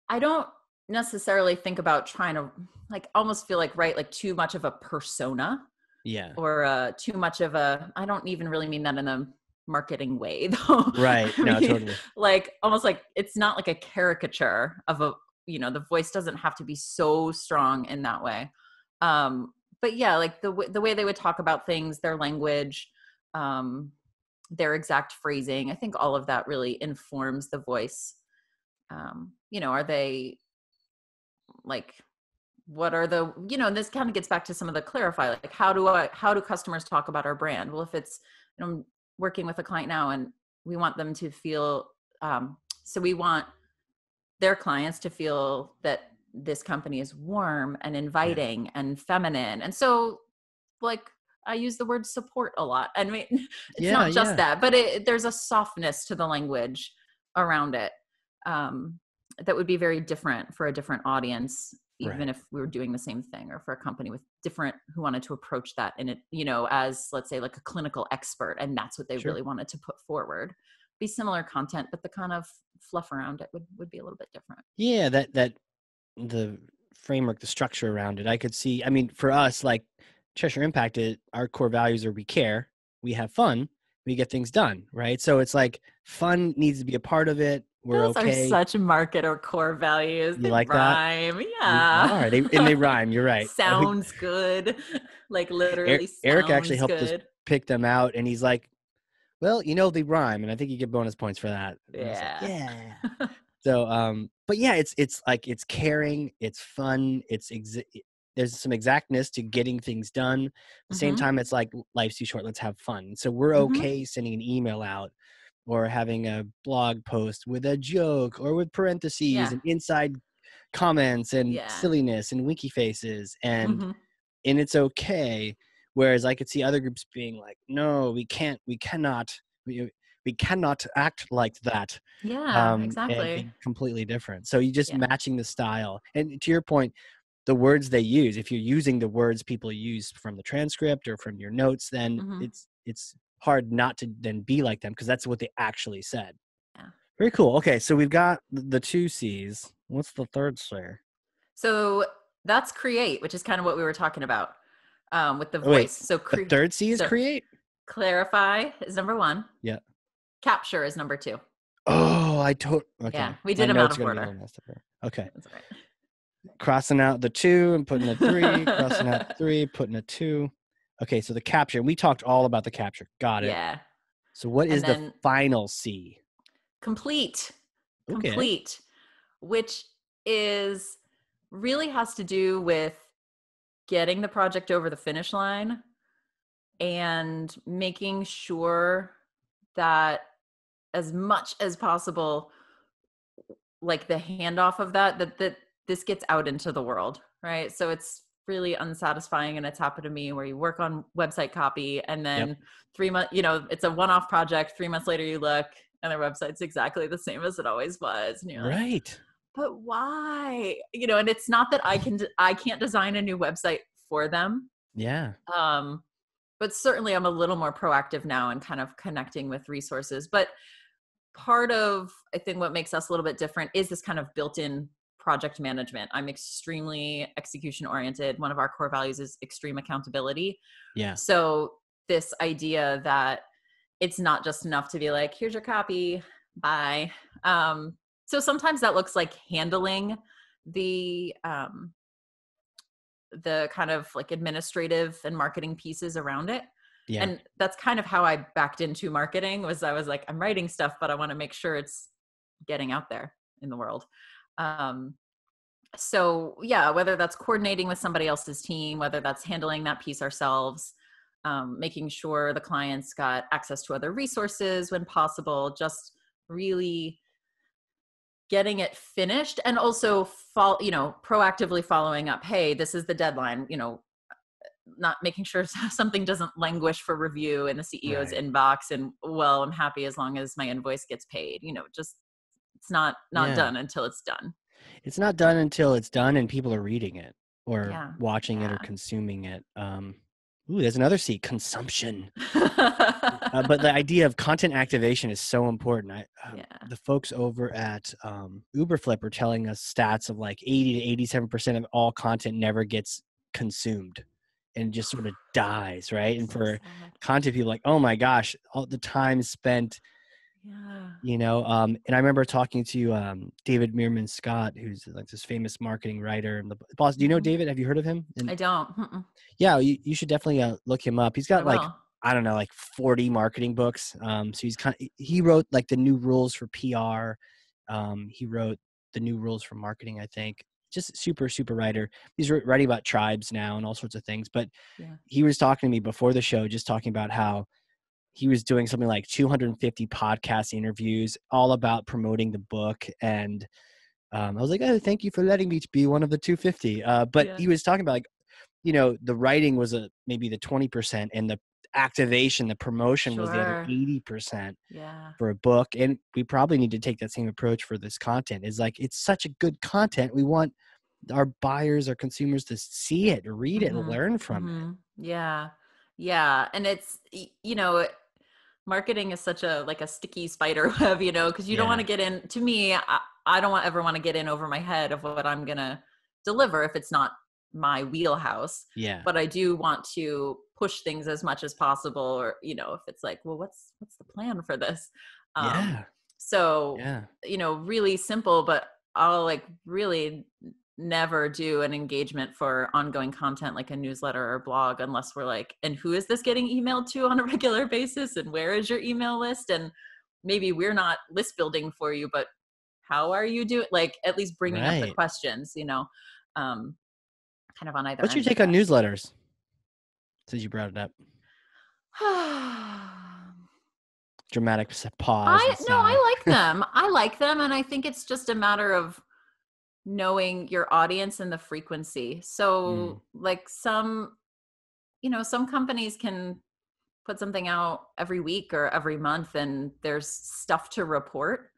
Speaker 2: I don't necessarily think about trying to like almost feel like write like too much of a persona,
Speaker 1: Yeah.
Speaker 2: or too much of a, I don't even really mean that in a marketing way though.
Speaker 1: Right.
Speaker 2: I
Speaker 1: No,
Speaker 2: mean,
Speaker 1: totally.
Speaker 2: like almost like it's not like a caricature of a, the voice doesn't have to be so strong in that way. But yeah, like the way they would talk about things, their language, um, their exact phrasing, I think all of that really informs the voice. Are they like, what are the, this kind of gets back to some of the clarify, like how do customers talk about our brand? Well, if it's, I'm working with a client now and we want them to feel, so we want their clients to feel that this company is warm and
Speaker 1: Yeah.
Speaker 2: inviting and feminine. And so like, I use the word support a lot. I mean, it's
Speaker 1: Yeah.
Speaker 2: not just
Speaker 1: Yeah.
Speaker 2: that, but there's a softness to the language around it. Um, that would be very different for a different audience, even
Speaker 1: Right.
Speaker 2: if we were doing the same thing, or for a company with different, who wanted to approach that in it, as, let's say, like a clinical expert, and that's what they
Speaker 1: Sure.
Speaker 2: really wanted to put forward. Be similar content, but the kind of fluff around it would be a little bit different.
Speaker 1: Yeah. That the framework, the structure around it, I could see. I mean, for us, like Cheshire Impact, our core values are we care, we have fun, we get things done, right? So it's like fun needs to be a part of it. We're
Speaker 2: Those are
Speaker 1: okay.
Speaker 2: such market or core values.
Speaker 1: You
Speaker 2: They
Speaker 1: like that?
Speaker 2: rhyme.
Speaker 1: They
Speaker 2: Yeah.
Speaker 1: are. They rhyme. You're right. I think
Speaker 2: Sounds good. Like literally
Speaker 1: Eric actually
Speaker 2: sounds
Speaker 1: helped us
Speaker 2: good.
Speaker 1: pick them out, and he's like, "Well, they rhyme," and I think you get bonus points for that. And I was like,
Speaker 2: Yeah.
Speaker 1: "Yeah." So, but yeah, it's like it's caring, it's fun, there's some exactness to getting things done. At the same
Speaker 2: Mm-hmm.
Speaker 1: time, it's like life's too short. Let's have fun. So we're
Speaker 2: Mm-hmm.
Speaker 1: okay sending an email out or having a blog post with a joke or with parentheses
Speaker 2: Yeah.
Speaker 1: and inside comments and
Speaker 2: Yeah.
Speaker 1: silliness and winky faces
Speaker 2: Mm-hmm.
Speaker 1: and it's okay. Whereas I could see other groups being like, no, we cannot act like that,
Speaker 2: Yeah,
Speaker 1: and
Speaker 2: exactly.
Speaker 1: be completely different. So you just
Speaker 2: Yeah.
Speaker 1: matching the style. And to your point, the words they use, if you're using the words people use from the transcript or from your notes, then
Speaker 2: Mm-hmm.
Speaker 1: it's hard not to then be like them because that's what they actually said.
Speaker 2: Yeah.
Speaker 1: Very cool. Okay, so we've got the two C's. What's the third C?
Speaker 2: So that's create, which is kind of what we were talking about, with the
Speaker 1: Oh wait,
Speaker 2: voice. So
Speaker 1: the third C is
Speaker 2: so
Speaker 1: create?
Speaker 2: clarify is number one.
Speaker 1: Yeah.
Speaker 2: Capture is number two.
Speaker 1: Oh,
Speaker 2: Yeah,
Speaker 1: okay.
Speaker 2: we
Speaker 1: My
Speaker 2: did them out
Speaker 1: notes are
Speaker 2: of
Speaker 1: gonna be a
Speaker 2: order.
Speaker 1: little messed up here. Okay.
Speaker 2: That's all right.
Speaker 1: Crossing out the 2 and putting a 3, crossing out 3, putting a 2. Okay, so the capture. We talked all about the capture. Got it.
Speaker 2: Yeah.
Speaker 1: So what
Speaker 2: And
Speaker 1: is the
Speaker 2: then
Speaker 1: final C?
Speaker 2: complete,
Speaker 1: Okay.
Speaker 2: which is really has to do with getting the project over the finish line and making sure that as much as possible, like the handoff of that this gets out into the world, right? So it's really unsatisfying, and it's happened to me where you work on website copy and then
Speaker 1: Yep.
Speaker 2: 3 months, it's a one-off project. 3 months later you look and their website's exactly the same as it always was. And you're like,
Speaker 1: Right.
Speaker 2: but why? And it's not that I can't design a new website for them.
Speaker 1: Yeah.
Speaker 2: But certainly I'm a little more proactive now and kind of connecting with resources. But part of, I think, what makes us a little bit different is this kind of built-in project management. I'm extremely execution oriented. One of our core values is extreme accountability.
Speaker 1: Yeah.
Speaker 2: So this idea that it's not just enough to be like, here's your copy, bye. So sometimes that looks like handling the kind of like administrative and marketing pieces around it.
Speaker 1: Yeah.
Speaker 2: And that's kind of how I backed into marketing. I was like, I'm writing stuff, but I want to make sure it's getting out there in the world. So yeah, whether that's coordinating with somebody else's team, whether that's handling that piece ourselves, making sure the clients got access to other resources when possible, just really getting it finished, and also proactively following up. Hey, this is the deadline, not making sure something doesn't languish for review in the CEO's
Speaker 1: Right.
Speaker 2: inbox. And well, I'm happy as long as my invoice gets paid, just it's not
Speaker 1: Yeah.
Speaker 2: done until it's done.
Speaker 1: It's not done until it's done and people are reading it or
Speaker 2: Yeah.
Speaker 1: watching it or consuming it. Ooh, there's another C, consumption. But the idea of content activation is so important. The folks over at Uberflip are telling us stats of like 80 to 87% of all content never gets consumed and just sort of dies, right? And for content people, like, oh my gosh, all the time spent.
Speaker 2: Yeah.
Speaker 1: And I remember talking to David Meerman Scott, who's like this famous marketing writer and the boss. Do you know David? Have you heard of him?
Speaker 2: I don't.
Speaker 1: Yeah, you should definitely look him up. He's got like,
Speaker 2: will.
Speaker 1: I don't know, like 40 marketing books. So he wrote like the new rules for PR. He wrote the new rules for marketing, I think. Just super, super writer. He's writing about tribes now and all sorts of things. But he was talking to me before the show, just talking about how he was doing something like 250 podcast interviews all about promoting the book. And I was like, oh, thank you for letting me be one of the 250. But he was talking about like, the writing was maybe the 20%, and the activation, the promotion was the other 80% for a book. And we probably need to take that same approach for this content. Is like, it's such a good content. We want our buyers, our consumers to see it, read it, and learn from it.
Speaker 2: Yeah. Yeah. And it's, marketing is such a sticky spider web, because you don't want to get in. To me, I don't ever want to get in over my head of what I'm going to deliver if it's not my wheelhouse.
Speaker 1: Yeah.
Speaker 2: But I do want to push things as much as possible, or, if it's like, well, what's the plan for this? So, really simple, but I'll like really never do an engagement for ongoing content like a newsletter or blog unless we're like, and who is this getting emailed to on a regular basis, and where is your email list? And maybe we're not list building for you, but how are you doing? Like, at least bringing up the questions, kind of on either.
Speaker 1: What's your take on newsletters, since you brought it up? Dramatic pause.
Speaker 2: I like them. I like them. And I think it's just a matter of knowing your audience and the frequency. So like some companies can put something out every week or every month and there's stuff to report.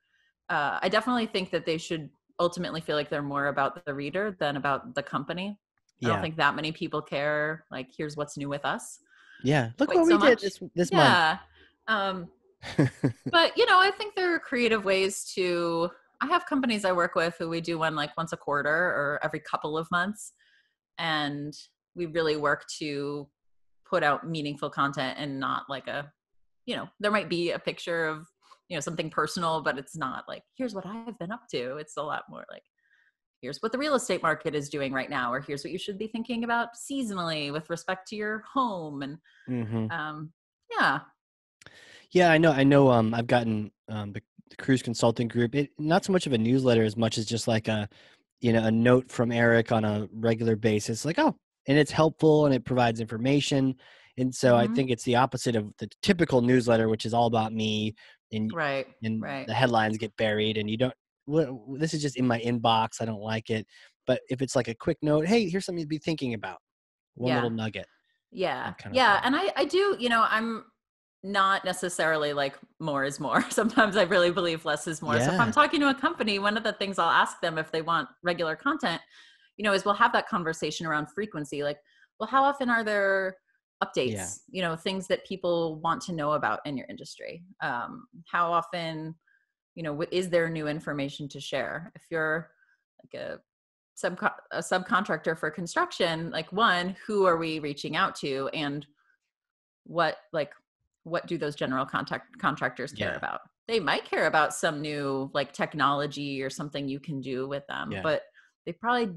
Speaker 2: I definitely think that they should ultimately feel like they're more about the reader than about the company. I don't think that many people care. Like, here's what's new with us.
Speaker 1: Yeah. Look what we did this month.
Speaker 2: But, I think there are creative ways to, I have companies I work with who we do one like once a quarter or every couple of months. And we really work to put out meaningful content and not like there might be a picture of, something personal, but it's not like, here's what I've been up to. It's a lot more like, here's what the real estate market is doing right now, or here's what you should be thinking about seasonally with respect to your home. And
Speaker 1: yeah, I know. I've gotten the Cruise Consulting Group. Not so much of a newsletter as much as just like a note from Eric on a regular basis. Like, and it's helpful and it provides information. And so I think it's the opposite of the typical newsletter, which is all about me, and the headlines get buried, and this is just in my inbox. I don't like it. But if it's like a quick note, hey, here's something to be thinking about. One little nugget.
Speaker 2: Yeah.
Speaker 1: That kind of
Speaker 2: Yeah.
Speaker 1: thing.
Speaker 2: And I do, I'm not necessarily like more is more. Sometimes I really believe less is more. So if I'm
Speaker 1: Yeah.
Speaker 2: talking to a company, one of the things I'll ask them if they want regular content, is we'll have that conversation around frequency. Like, well, how often are there
Speaker 1: Yeah.
Speaker 2: updates, things that people want to know about in your industry? How often, is there new information to share? If you're like a subcontractor for construction, like one, who are we reaching out to, and what do those general contractors care
Speaker 1: Yeah.
Speaker 2: about? They might care about some new like technology or something you can do with them,
Speaker 1: Yeah.
Speaker 2: but they probably,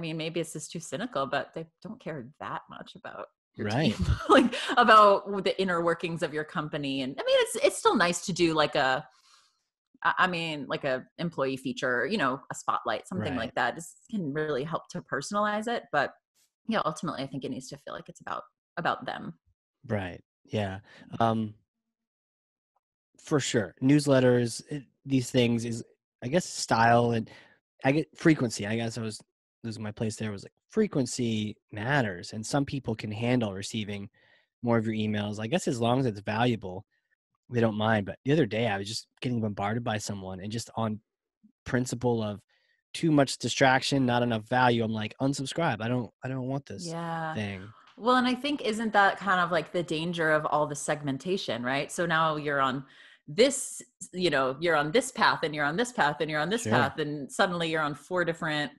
Speaker 2: maybe it's just too cynical, but they don't care that much about your team,
Speaker 1: Right.
Speaker 2: like about the inner workings of your company. And it's still nice to do like like a employee feature, a spotlight, something
Speaker 1: Right.
Speaker 2: like that. This can really help to personalize it. But yeah, ultimately I think it needs to feel like it's about them.
Speaker 1: Right. Yeah. For sure. Newsletters, these things is, I guess, style, and I get frequency. I guess I was losing my place there. Was like frequency matters, and some people can handle receiving more of your emails. I guess as long as it's valuable, they don't mind. But the other day I was just getting bombarded by someone, and just on principle of too much distraction, not enough value, I'm like, unsubscribe. I don't want this
Speaker 2: Yeah.
Speaker 1: thing.
Speaker 2: Well, and I think, isn't that kind of like the danger of all the segmentation, right? So now you're on this, you're on this path, and you're on this path, and you're on this
Speaker 1: Sure.
Speaker 2: path, and suddenly you're on 4 different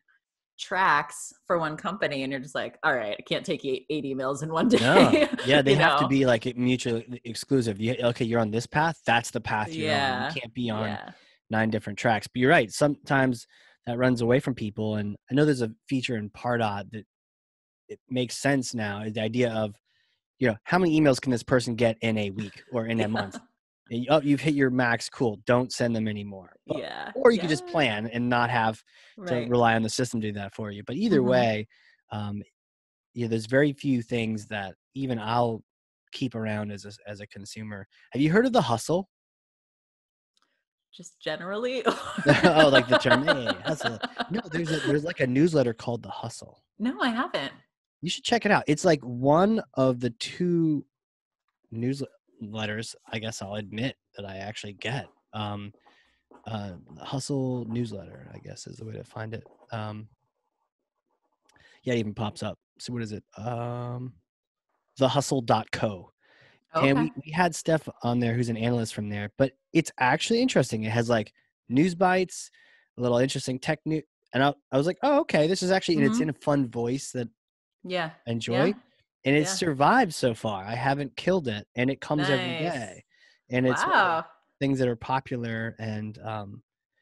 Speaker 2: tracks for one company, and you're just like, all right, I can't take 8 emails in one
Speaker 1: No.
Speaker 2: day.
Speaker 1: Yeah, they
Speaker 2: you
Speaker 1: have to
Speaker 2: know?
Speaker 1: be like mutually exclusive. Okay, you're on this path. That's the path you're on. You
Speaker 2: Yeah.
Speaker 1: can't be on
Speaker 2: Yeah.
Speaker 1: 9 different tracks. But you're right. Sometimes that runs away from people. And I know there's a feature in Pardot that it makes sense now. Is the idea of, how many emails can this person get in a week or in a month? And you've hit your max. Cool. Don't send them anymore.
Speaker 2: Yeah.
Speaker 1: Or you could just
Speaker 2: Yeah.
Speaker 1: plan and not have to
Speaker 2: Right.
Speaker 1: rely on the system to do that for you. But either
Speaker 2: Mm-hmm.
Speaker 1: way, um, there's very few things that even I'll keep around as a consumer. Have you heard of the hustle?
Speaker 2: Just generally.
Speaker 1: Oh, like the term, hey, hustle. No, there's like a newsletter called the Hustle.
Speaker 2: No, I haven't.
Speaker 1: You should check it out. It's like one of the 2 newsletters, I guess I'll admit, that I actually get. Hustle newsletter, I guess, is the way to find it. Yeah, it even pops up. So what is it? Thehustle.co. And
Speaker 2: Okay.
Speaker 1: we had Steph on there who's an analyst from there, but it's actually interesting. It has like news bites, a little interesting tech news. And I was like, oh, okay, this is actually, and it's in
Speaker 2: Mm-hmm.
Speaker 1: a fun voice that
Speaker 2: Yeah.
Speaker 1: I enjoy.
Speaker 2: Yeah.
Speaker 1: And it's
Speaker 2: Yeah.
Speaker 1: survived so far. I haven't killed it. And it comes every
Speaker 2: Nice.
Speaker 1: day. And it's one of those
Speaker 2: Wow.
Speaker 1: things that are popular. And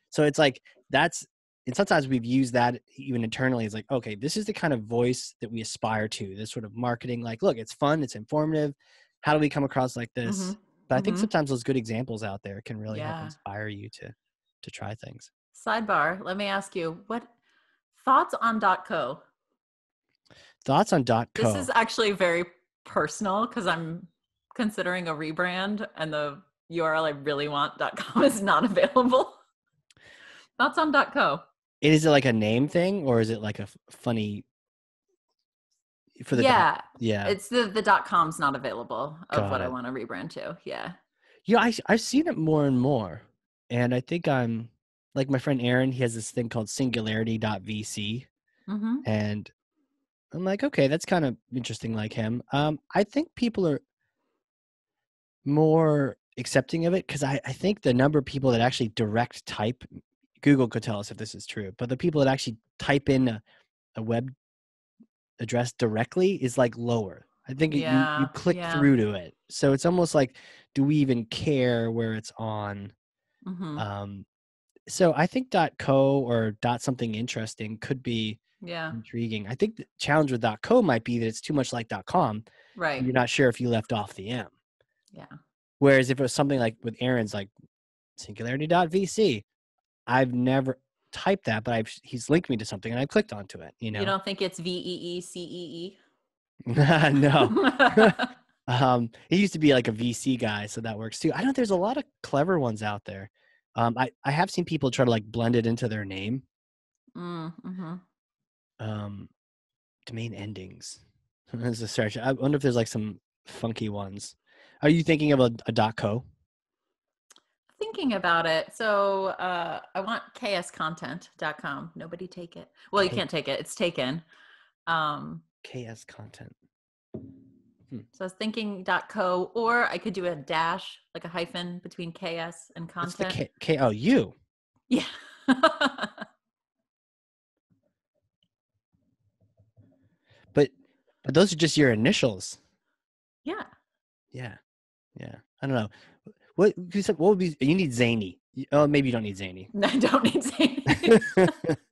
Speaker 1: so it's like, and sometimes we've used that even internally. It's like, okay, this is the kind of voice that we aspire to, this sort of marketing. Like, look, it's fun, it's informative. How do we come across like
Speaker 2: Mm-hmm.
Speaker 1: this? But I think
Speaker 2: Mm-hmm.
Speaker 1: sometimes those good examples out there can really help
Speaker 2: Yeah.
Speaker 1: inspire you to try things.
Speaker 2: Sidebar. Let me ask you, what thoughts on .co?
Speaker 1: Thoughts on
Speaker 2: This is
Speaker 1: .co?
Speaker 2: actually very personal because I'm considering a rebrand, and the URL I really want .com is not available. Thoughts on .co?
Speaker 1: And is it like a name thing, or is it like a funny for the dot?
Speaker 2: Yeah,
Speaker 1: Yeah,
Speaker 2: it's the .com's not available of
Speaker 1: got
Speaker 2: what I
Speaker 1: it.
Speaker 2: want to rebrand to. Yeah.
Speaker 1: I've seen it more and more, and I think I'm like my friend Aaron. He has this thing called singularity.vc,
Speaker 2: Mm-hmm.
Speaker 1: and I'm like, okay, that's kind of interesting, like him. I think people are more accepting of it because I think the number of people that actually direct type, Google could tell us if this is true, but the people that actually type in a web address directly is like lower. I think you
Speaker 2: Yeah.
Speaker 1: click
Speaker 2: Yeah.
Speaker 1: through to it, so it's almost like, do we even care where it's on?
Speaker 2: Mm-hmm.
Speaker 1: Um, so I think .co or .something interesting could be
Speaker 2: Yeah.
Speaker 1: intriguing. I think the challenge with .co might be that it's too much like .com.
Speaker 2: Right.
Speaker 1: You're not sure if you left off the M.
Speaker 2: Yeah.
Speaker 1: Whereas if it was something like with Aaron's, like singularity.vc, I've never typed that, but he's linked me to something and I clicked onto it.
Speaker 2: You don't think it's VEECEE?
Speaker 1: No. He used to be like a VC guy, so that works too. I know there's a lot of clever ones out there. I have seen people try to like blend it into their name.
Speaker 2: Mm-hmm.
Speaker 1: Domain endings. As a search. I wonder if there's like some funky ones. Are you thinking of a .co?
Speaker 2: Thinking about it. So I want kscontent.com. Nobody take it. Well, you can't take it. It's taken.
Speaker 1: KS content.
Speaker 2: So I was thinking .co, or I could do a dash, like a hyphen between KS and content.
Speaker 1: What's the KOU?
Speaker 2: Yeah.
Speaker 1: But those are just your initials.
Speaker 2: Yeah.
Speaker 1: Yeah. I don't know. What would be? You need zany. Oh, maybe you don't need zany.
Speaker 2: I don't need zany.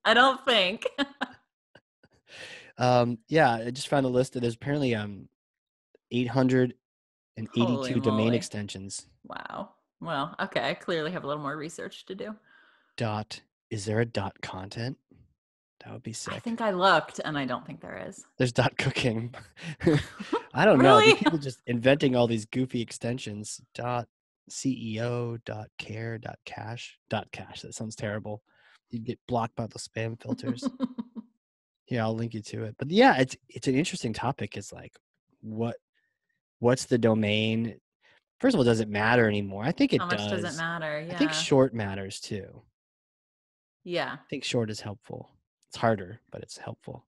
Speaker 2: I don't think.
Speaker 1: Yeah, I just found a list that there's apparently 882 domain extensions.
Speaker 2: Wow. Well, okay. I clearly have a little more research to do.
Speaker 1: Is there a content? That would be sick.
Speaker 2: I think I looked, and I don't think there is.
Speaker 1: There's cooking. I don't know. These people just inventing all these goofy extensions. .ceo, .care, .cache. That sounds terrible. You'd get blocked by the spam filters. Yeah, I'll link you to it. But yeah, it's an interesting topic. It's like, what's the domain? First of all, does it matter anymore? I think it does.
Speaker 2: How much does it matter? Yeah.
Speaker 1: I think short matters too.
Speaker 2: Yeah.
Speaker 1: I think short is helpful. It's harder, but it's helpful.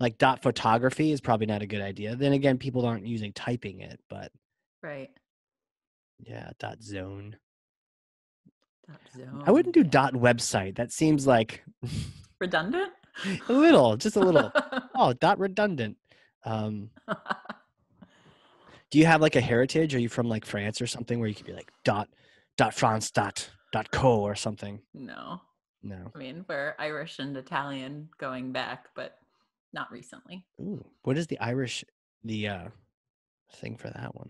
Speaker 1: Like .photography is probably not a good idea. Then again, people aren't using typing it, but
Speaker 2: right.
Speaker 1: Yeah, .zone.
Speaker 2: .zone.
Speaker 1: I wouldn't do .website. That seems like
Speaker 2: redundant.
Speaker 1: Just a little. Oh, .redundant. Do you have like a heritage? Are you from like France or something where you could be like .france .co or something?
Speaker 2: No.
Speaker 1: No.
Speaker 2: I mean, we're Irish and Italian going back, but not recently.
Speaker 1: Ooh, what is the Irish, thing for that one?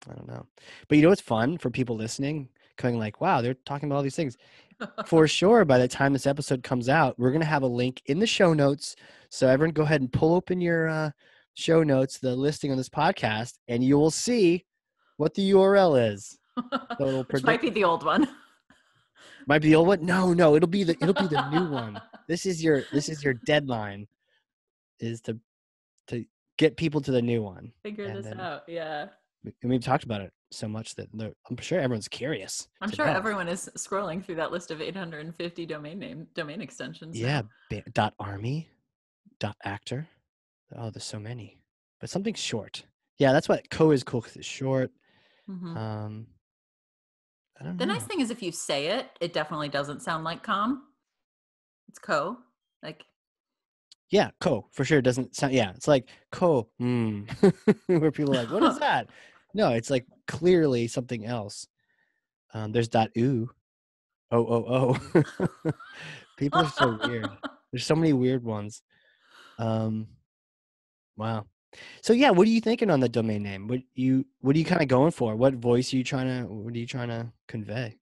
Speaker 1: I don't know. But you know what's fun for people listening? Going like, wow, they're talking about all these things. For sure, by the time this episode comes out, we're going to have a link in the show notes. So everyone go ahead and pull open your show notes, the listing on this podcast, and you will see what the URL is. So
Speaker 2: which might be the old one.
Speaker 1: Might be the old one? No, it'll be the new one. This is your deadline, is to get people to the new one.
Speaker 2: Figure this out. Yeah.
Speaker 1: And we've talked about it so much that I'm sure everyone's curious.
Speaker 2: I'm sure everyone is scrolling through that list of 850 domain extensions.
Speaker 1: Yeah. .army, .actor. Oh, there's so many. But something short. Yeah, that's what co is cool because it's short.
Speaker 2: Mm-hmm.
Speaker 1: I don't know.
Speaker 2: The nice thing is if you say it, it definitely doesn't sound like com. It's co. Like.
Speaker 1: Yeah, co for sure. It doesn't sound. Yeah, it's like co. Where people are like, what is that? No, it's like clearly something else. There's .oo. Oh. People are so weird. There's so many weird ones. Wow. So yeah, what are you thinking on the domain name? What are you kind of going for? What voice are you trying to convey?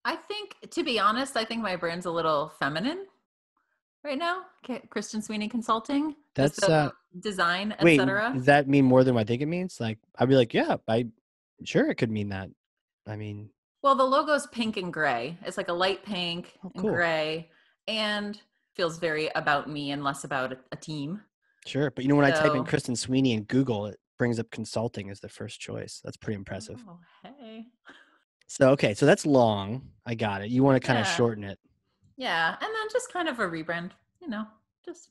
Speaker 2: I think, to be honest, I think my brand's a little feminine right now. Kristen Sweeney Consulting.
Speaker 1: That's
Speaker 2: design,
Speaker 1: wait,
Speaker 2: etc.
Speaker 1: Does that mean more than what I think it means? Like, I'd be like, yeah, sure it could mean that. I mean,
Speaker 2: well, the logo's pink and gray. It's like a light pink and gray, and feels very about me and less about a team.
Speaker 1: Sure, but when I type in Kristen Sweeney in Google, it brings up consulting as the first choice. That's pretty impressive.
Speaker 2: Oh, hey.
Speaker 1: So, okay, so that's long. I got it. You want to kind of shorten it.
Speaker 2: Yeah, and then just kind of a rebrand, just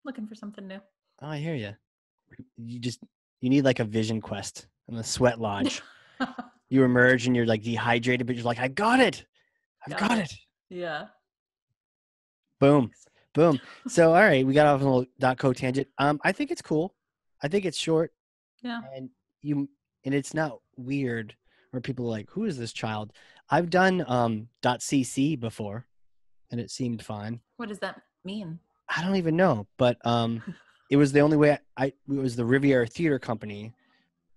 Speaker 2: looking for something new.
Speaker 1: Oh, I hear you. You need like a vision quest and a sweat lodge. You emerge and you're like dehydrated, but you're like, I got it. I've got it.
Speaker 2: Yeah.
Speaker 1: Boom. So, all right, we got off a little .co tangent. I think it's cool. I think it's short.
Speaker 2: Yeah.
Speaker 1: And it's not weird where people are like, who is this child? I've done .cc before, and it seemed fine.
Speaker 2: What does that mean?
Speaker 1: I don't even know, but it was the only way. It was the Riviera Theater Company,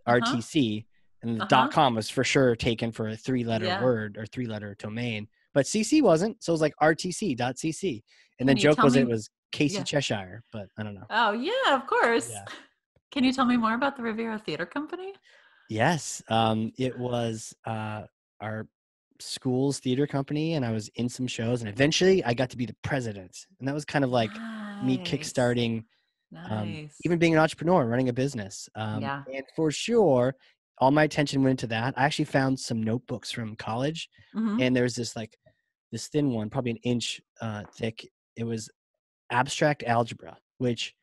Speaker 1: RTC, and the .com was for sure taken for a 3-letter word or 3-letter domain, but CC wasn't. So it was like RTC.cc, and the joke was it was Casey Cheshire, but I don't know.
Speaker 2: Oh yeah, of course.
Speaker 1: Yeah.
Speaker 2: Can you tell me more about the Riviera Theater Company?
Speaker 1: Yes. It was our school's theater company, and I was in some shows, and eventually I got to be the president. And that was kind of like me
Speaker 2: Nice.
Speaker 1: kickstarting,
Speaker 2: Nice.
Speaker 1: even being an entrepreneur, running a business.
Speaker 2: Yeah.
Speaker 1: And for sure, all my attention went to that. I actually found some notebooks from college,
Speaker 2: Mm-hmm.
Speaker 1: and there was this thin one, probably an inch thick. It was abstract algebra, which,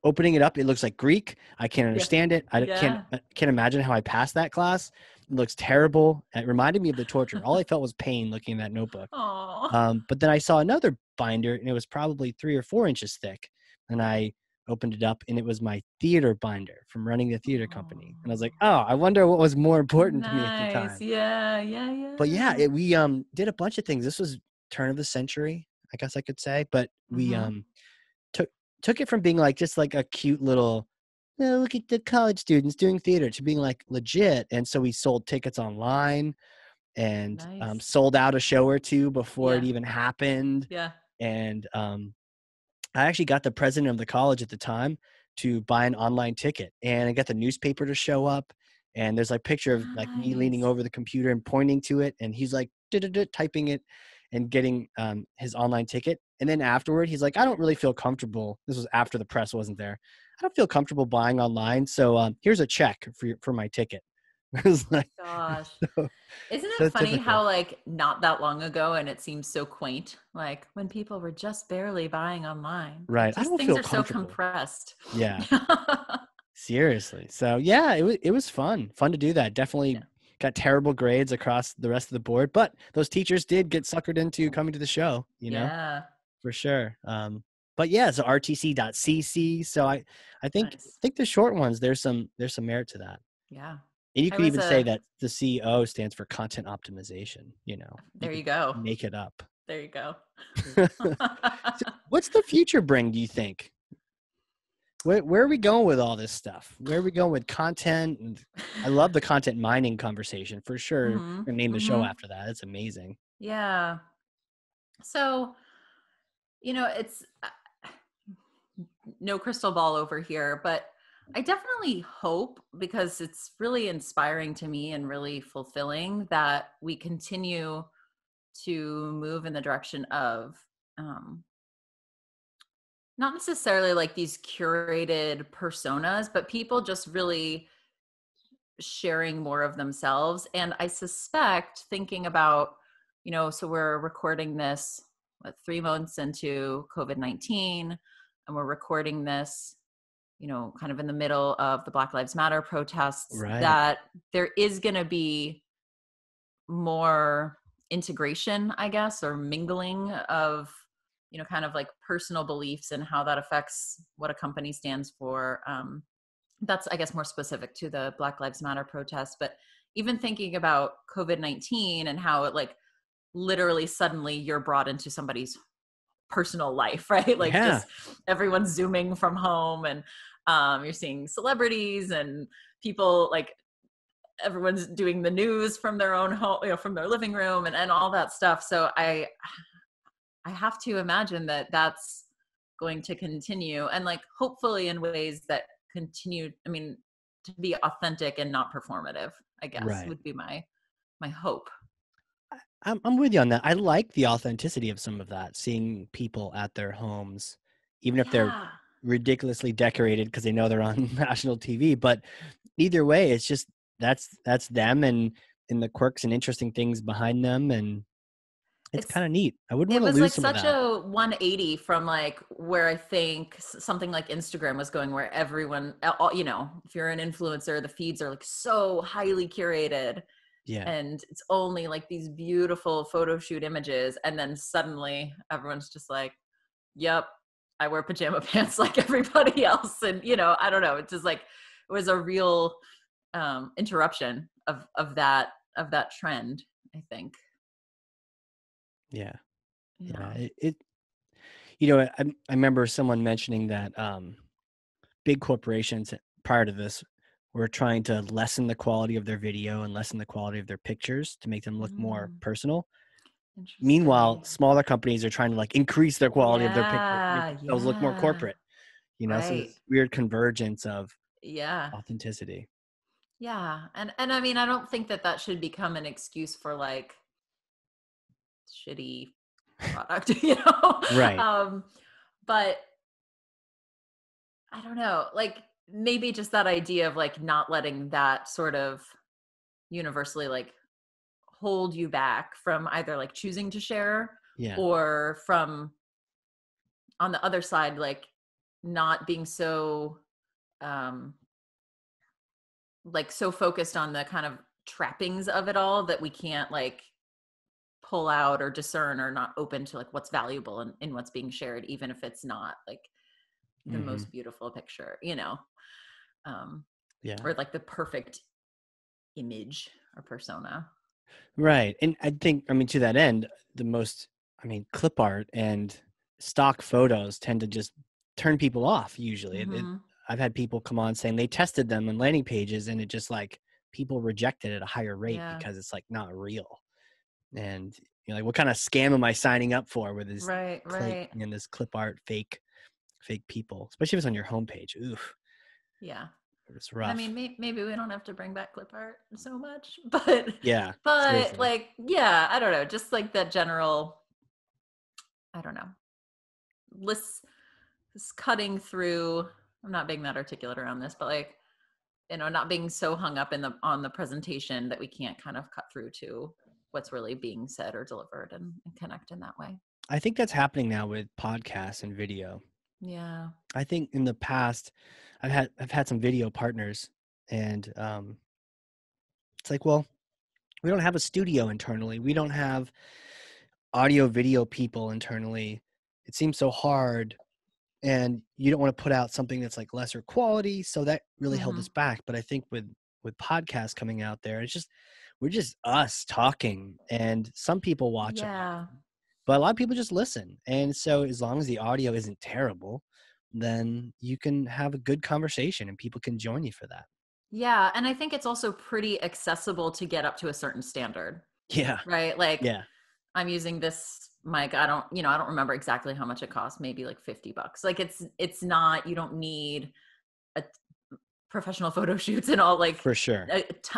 Speaker 1: opening it up, it looks like Greek. I can't
Speaker 2: Yeah.
Speaker 1: understand it. I
Speaker 2: Yeah.
Speaker 1: can't imagine how I passed that class. It looks terrible. It reminded me of the torture. All I felt was pain looking at that notebook.
Speaker 2: Oh,
Speaker 1: But then I saw another binder, and it was probably 3 or 4 inches thick. And I opened it up, and it was my theater binder from running the theater company. And I was like, oh, I wonder what was more important to me at the
Speaker 2: nice.
Speaker 1: time.
Speaker 2: Yeah. Yeah.
Speaker 1: But yeah,
Speaker 2: Yeah.
Speaker 1: we did a bunch of things. This was turn of the century, I guess I could say. But we
Speaker 2: Mm-hmm.
Speaker 1: took took it from being like just like a cute little, "Oh, look at the college students doing theater," to being like legit. And so we sold tickets online, and
Speaker 2: Nice.
Speaker 1: sold out a show or two before it
Speaker 2: Yeah.
Speaker 1: even happened.
Speaker 2: Yeah.
Speaker 1: And I actually got the president of the college at the time to buy an online ticket, and I got the newspaper to show up. And there's like picture of like me leaning
Speaker 2: Nice.
Speaker 1: over the computer and pointing to it, and he's like typing it and getting his online ticket. And then afterward, he's like, I don't really feel comfortable. This was after the press wasn't there. I don't feel comfortable buying online, so here's a check for my ticket. It was like,
Speaker 2: Gosh.
Speaker 1: so,
Speaker 2: Isn't
Speaker 1: so
Speaker 2: it funny
Speaker 1: typical.
Speaker 2: how like not that long ago and it seems so quaint, like when people were just barely buying online. Like
Speaker 1: Right. I
Speaker 2: just
Speaker 1: don't
Speaker 2: things
Speaker 1: feel
Speaker 2: are so
Speaker 1: comfortable.
Speaker 2: compressed.
Speaker 1: Yeah. Seriously. So yeah, it was fun to do that.
Speaker 2: Yeah.
Speaker 1: Definitely got terrible grades across the rest of the board, but those teachers did get suckered into coming to the show,
Speaker 2: Yeah.
Speaker 1: for sure. But yeah, so rtc.cc. So I
Speaker 2: Nice.
Speaker 1: think the short ones, there's some merit to that.
Speaker 2: Yeah.
Speaker 1: And you
Speaker 2: I
Speaker 1: could
Speaker 2: was
Speaker 1: even say
Speaker 2: a
Speaker 1: that the CEO stands for content optimization, you
Speaker 2: there you
Speaker 1: could
Speaker 2: go.
Speaker 1: make it up.
Speaker 2: There you go.
Speaker 1: So what's the future bring, do you think? Where are we going with all this stuff? Where are we going with content? And I love the content mining conversation for sure. I'm
Speaker 2: Mhm.
Speaker 1: gonna name the show
Speaker 2: Mhm.
Speaker 1: after that. It's amazing.
Speaker 2: Yeah. So, it's no crystal ball over here, but I definitely hope, because it's really inspiring to me and really fulfilling, that we continue to move in the direction of um, not necessarily like these curated personas, but people just really sharing more of themselves. And I suspect, thinking about, so we're recording this 3 months into COVID-19, and we're recording this, kind of in the middle of the Black Lives Matter protests,
Speaker 1: Right.
Speaker 2: that there is going to be more integration, I guess, or mingling of, kind of like personal beliefs and how that affects what a company stands for. That's, I guess, more specific to the Black Lives Matter protest. But even thinking about COVID-19 and how it like literally suddenly you're brought into somebody's personal life, right? Like
Speaker 1: Yeah.
Speaker 2: just everyone's zooming from home, and you're seeing celebrities and people, like everyone's doing the news from their own home, from their living room, and all that stuff. So I have to imagine that that's going to continue, and like hopefully in ways that continue, I mean, to be authentic and not performative, I guess,
Speaker 1: Right.
Speaker 2: would be my hope.
Speaker 1: I'm with you on that. I like the authenticity of some of that, seeing people at their homes, even if they're
Speaker 2: Yeah.
Speaker 1: ridiculously decorated because they know they're on national TV. But either way, it's just that's them, and the quirks and interesting things behind them, and it's
Speaker 2: It's
Speaker 1: kind of neat. I wouldn't
Speaker 2: it
Speaker 1: want to
Speaker 2: was
Speaker 1: lose
Speaker 2: like
Speaker 1: some of
Speaker 2: such
Speaker 1: that.
Speaker 2: a 180 from like where I think something like Instagram was going, where everyone, if you're an influencer, the feeds are like so highly curated,
Speaker 1: Yeah.
Speaker 2: and it's only like these beautiful photo shoot images, and then suddenly everyone's just like, yep, I wear pajama pants like everybody else. And I don't know, it's just like it was a real interruption of that trend, I think.
Speaker 1: Yeah. Yeah.
Speaker 2: Yeah.
Speaker 1: I remember someone mentioning that big corporations prior to this were trying to lessen the quality of their video and lessen the quality of their pictures to make them look more
Speaker 2: Mm,
Speaker 1: personal. Meanwhile,
Speaker 2: interesting.
Speaker 1: smaller companies are trying to like increase their quality of their picture, make
Speaker 2: Yeah,
Speaker 1: themselves look more
Speaker 2: yeah.
Speaker 1: corporate, so
Speaker 2: Right.
Speaker 1: this weird convergence of
Speaker 2: Yeah.
Speaker 1: authenticity.
Speaker 2: Yeah. And I mean, I don't think that should become an excuse for like shitty product,
Speaker 1: Right.
Speaker 2: but I don't know, like maybe just that idea of like not letting that sort of universally like hold you back from either like choosing to share
Speaker 1: Yeah.
Speaker 2: or from on the other side, like not being so um like so focused on the kind of trappings of it all that we can't like pull out or discern or not open to like what's valuable in what's being shared, even if it's not like the
Speaker 1: Hmm.
Speaker 2: most beautiful picture, um,
Speaker 1: Yeah.
Speaker 2: or like the perfect image or persona.
Speaker 1: Right. And I think, I mean, to that end, clip art and stock photos tend to just turn people off usually.
Speaker 2: Mm-hmm.
Speaker 1: I've had people come on saying they tested them on landing pages and it just like people reject it at a higher rate
Speaker 2: Yeah.
Speaker 1: because it's like not real. And you're like, what kind of scam am I signing up for with this
Speaker 2: Right.
Speaker 1: clay
Speaker 2: Right.
Speaker 1: and this clip art fake people, especially if it's on your homepage. Oof,
Speaker 2: Yeah.
Speaker 1: it's
Speaker 2: I
Speaker 1: rough.
Speaker 2: mean, maybe we don't have to bring back clip art so much, but
Speaker 1: Yeah,
Speaker 2: but
Speaker 1: seriously.
Speaker 2: like, yeah, I don't know, just like that general, I don't know, lists cutting through. I'm not being that articulate around this, but like, not being so hung up on the presentation that we can't kind of cut through to what's really being said or delivered and connect in that way.
Speaker 1: I think that's happening now with podcasts and video.
Speaker 2: Yeah.
Speaker 1: I think in the past, I've had some video partners, and it's like, well, we don't have a studio internally. We don't have audio video people internally. It seems so hard, and you don't want to put out something that's like lesser quality. So that really held
Speaker 2: Mm-hmm.
Speaker 1: us back. But I think with podcasts coming out there, we're just us talking, and some people watch them,
Speaker 2: Yeah.
Speaker 1: but a lot of people just listen. And so as long as the audio isn't terrible, then you can have a good conversation and people can join you for that.
Speaker 2: Yeah. And I think it's also pretty accessible to get up to a certain standard,
Speaker 1: Yeah.
Speaker 2: right? Like
Speaker 1: Yeah.
Speaker 2: I'm using this mic. I don't remember exactly how much it costs, maybe like $50. Like it's not, you don't need a professional photo shoots and all like
Speaker 1: For sure.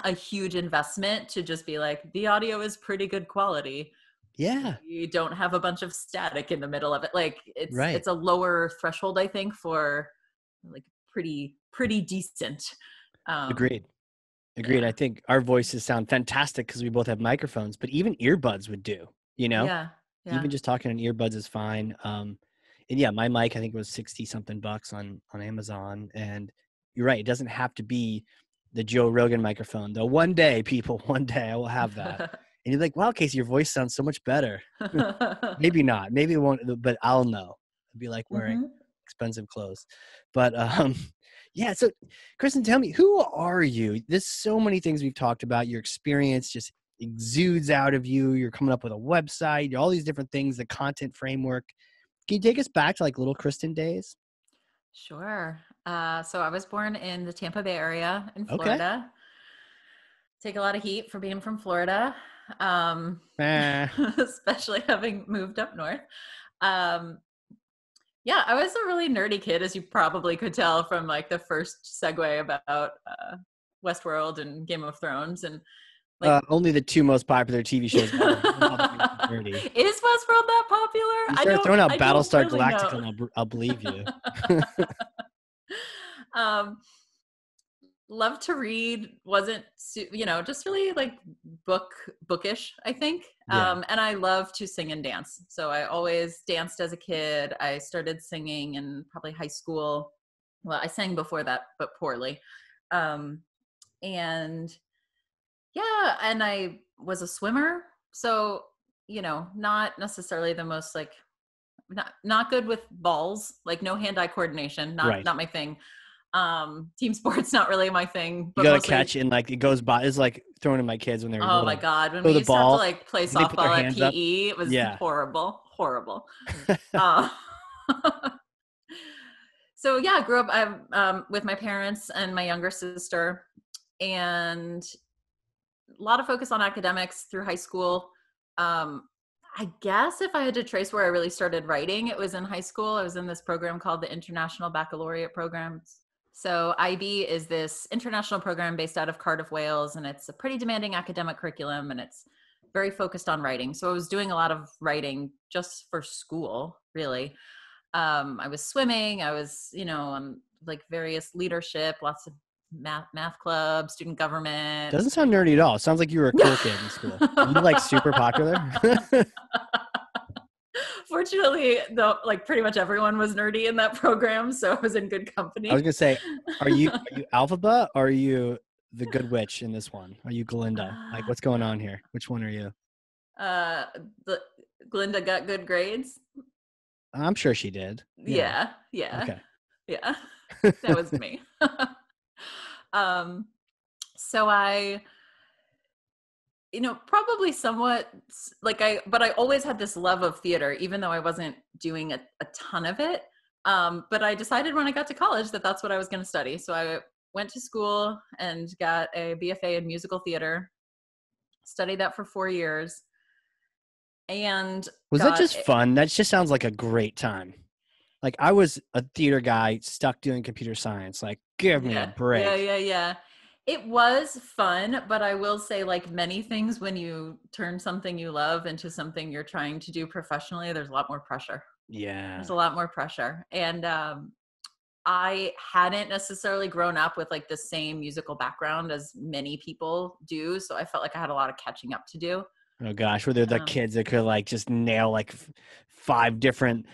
Speaker 2: a huge investment to just be like, the audio is pretty good quality.
Speaker 1: Yeah.
Speaker 2: You don't have a bunch of static in the middle of it. Like
Speaker 1: Right.
Speaker 2: it's a lower threshold, I think, for like pretty decent.
Speaker 1: Agreed. Agreed.
Speaker 2: Yeah.
Speaker 1: I think our voices sound fantastic because we both have microphones, but even earbuds would do, you know?
Speaker 2: Yeah. Yeah.
Speaker 1: Even just talking on earbuds is fine. And yeah, my mic, I think it was 60 something bucks on Amazon. And you're right. It doesn't have to be the Joe Rogan microphone, though. One day, people, one day I will have that. And you're like, wow, Casey, your voice sounds so much better. Maybe not. Maybe it won't, but I'll know. It'd be like wearing
Speaker 2: Hmm.
Speaker 1: expensive clothes. But yeah, so Kristen, tell me, who are you? There's so many things we've talked about. Your experience just exudes out of you. You're coming up with a website, all these different things, the content framework. Can you take us back to like little Kristen days?
Speaker 2: Sure. So I was born in the Tampa Bay area in
Speaker 1: Okay.
Speaker 2: Florida. Take a lot of heat for being from Florida,
Speaker 1: Eh,
Speaker 2: especially having moved up north. Um, yeah, I was a really nerdy kid, as you probably could tell from like the first segue about Westworld and Game of Thrones, and like,
Speaker 1: only the two most popular TV shows ever. I don't know how that makes you nerdy.
Speaker 2: is Westworld that popular?
Speaker 1: You start throwing out
Speaker 2: I don't
Speaker 1: Battlestar
Speaker 2: really
Speaker 1: Galactica,
Speaker 2: know.
Speaker 1: and I'll believe you.
Speaker 2: um, Love to read, wasn't just really like bookish, I think.
Speaker 1: Yeah.
Speaker 2: And I love to sing and dance, so I always danced as a kid. I started singing in probably high school. Well, I sang before that, but poorly. um and yeah, and I was a swimmer, so not necessarily the most like, not good with balls, like no hand-eye coordination, not
Speaker 1: Right.
Speaker 2: not my thing. Team sports, not really my thing,
Speaker 1: You
Speaker 2: but
Speaker 1: got to
Speaker 2: mostly,
Speaker 1: catch and like it goes by. It's like throwing to my kids when they're
Speaker 2: oh my
Speaker 1: little.
Speaker 2: God, when
Speaker 1: Throw
Speaker 2: we
Speaker 1: the
Speaker 2: used to have to
Speaker 1: ball
Speaker 2: like play
Speaker 1: and they put their
Speaker 2: softball at
Speaker 1: hands up.
Speaker 2: PE, it was
Speaker 1: Yeah.
Speaker 2: horrible. Uh, so yeah, I grew up with my parents and my younger sister, and a lot of focus on academics through high school. I guess if I had to trace where I really started writing, it was in high school. I was in this program called the International Baccalaureate Program. It's So IB is this international program based out of Cardiff, Wales, and it's a pretty demanding academic curriculum, and it's very focused on writing. So I was doing a lot of writing just for school, really. I was swimming. I was, on like various leadership, lots of math club, student government.
Speaker 1: Doesn't sound nerdy at all. It sounds like you were a cool kid in school. Were you like super popular?
Speaker 2: Fortunately, though, like pretty much everyone was nerdy in that program, so I was in good company.
Speaker 1: I was gonna say, are you Alphaba or are you the good witch in this one? Are you Glinda? Like, what's going on here? Which one are you?
Speaker 2: The Glinda got good grades.
Speaker 1: I'm sure she did.
Speaker 2: Yeah.
Speaker 1: Okay.
Speaker 2: Yeah, that was me. So I, probably somewhat like but I always had this love of theater, even though I wasn't doing a ton of it. But I decided when I got to college that that's what I was going to study. So I went to school and got a BFA in musical theater, studied that for 4 years. And
Speaker 1: was that just fun? That just sounds like a great time. Like, I was a theater guy stuck doing computer science. Like, give me a break.
Speaker 2: Yeah. It was fun, but I will say, like many things, when you turn something you love into something you're trying to do professionally, there's a lot more pressure.
Speaker 1: Yeah.
Speaker 2: There's a lot more pressure. And I hadn't necessarily grown up with like the same musical background as many people do. So I felt like I had a lot of catching up to do.
Speaker 1: Oh gosh, were there the kids that could like just nail like 5 different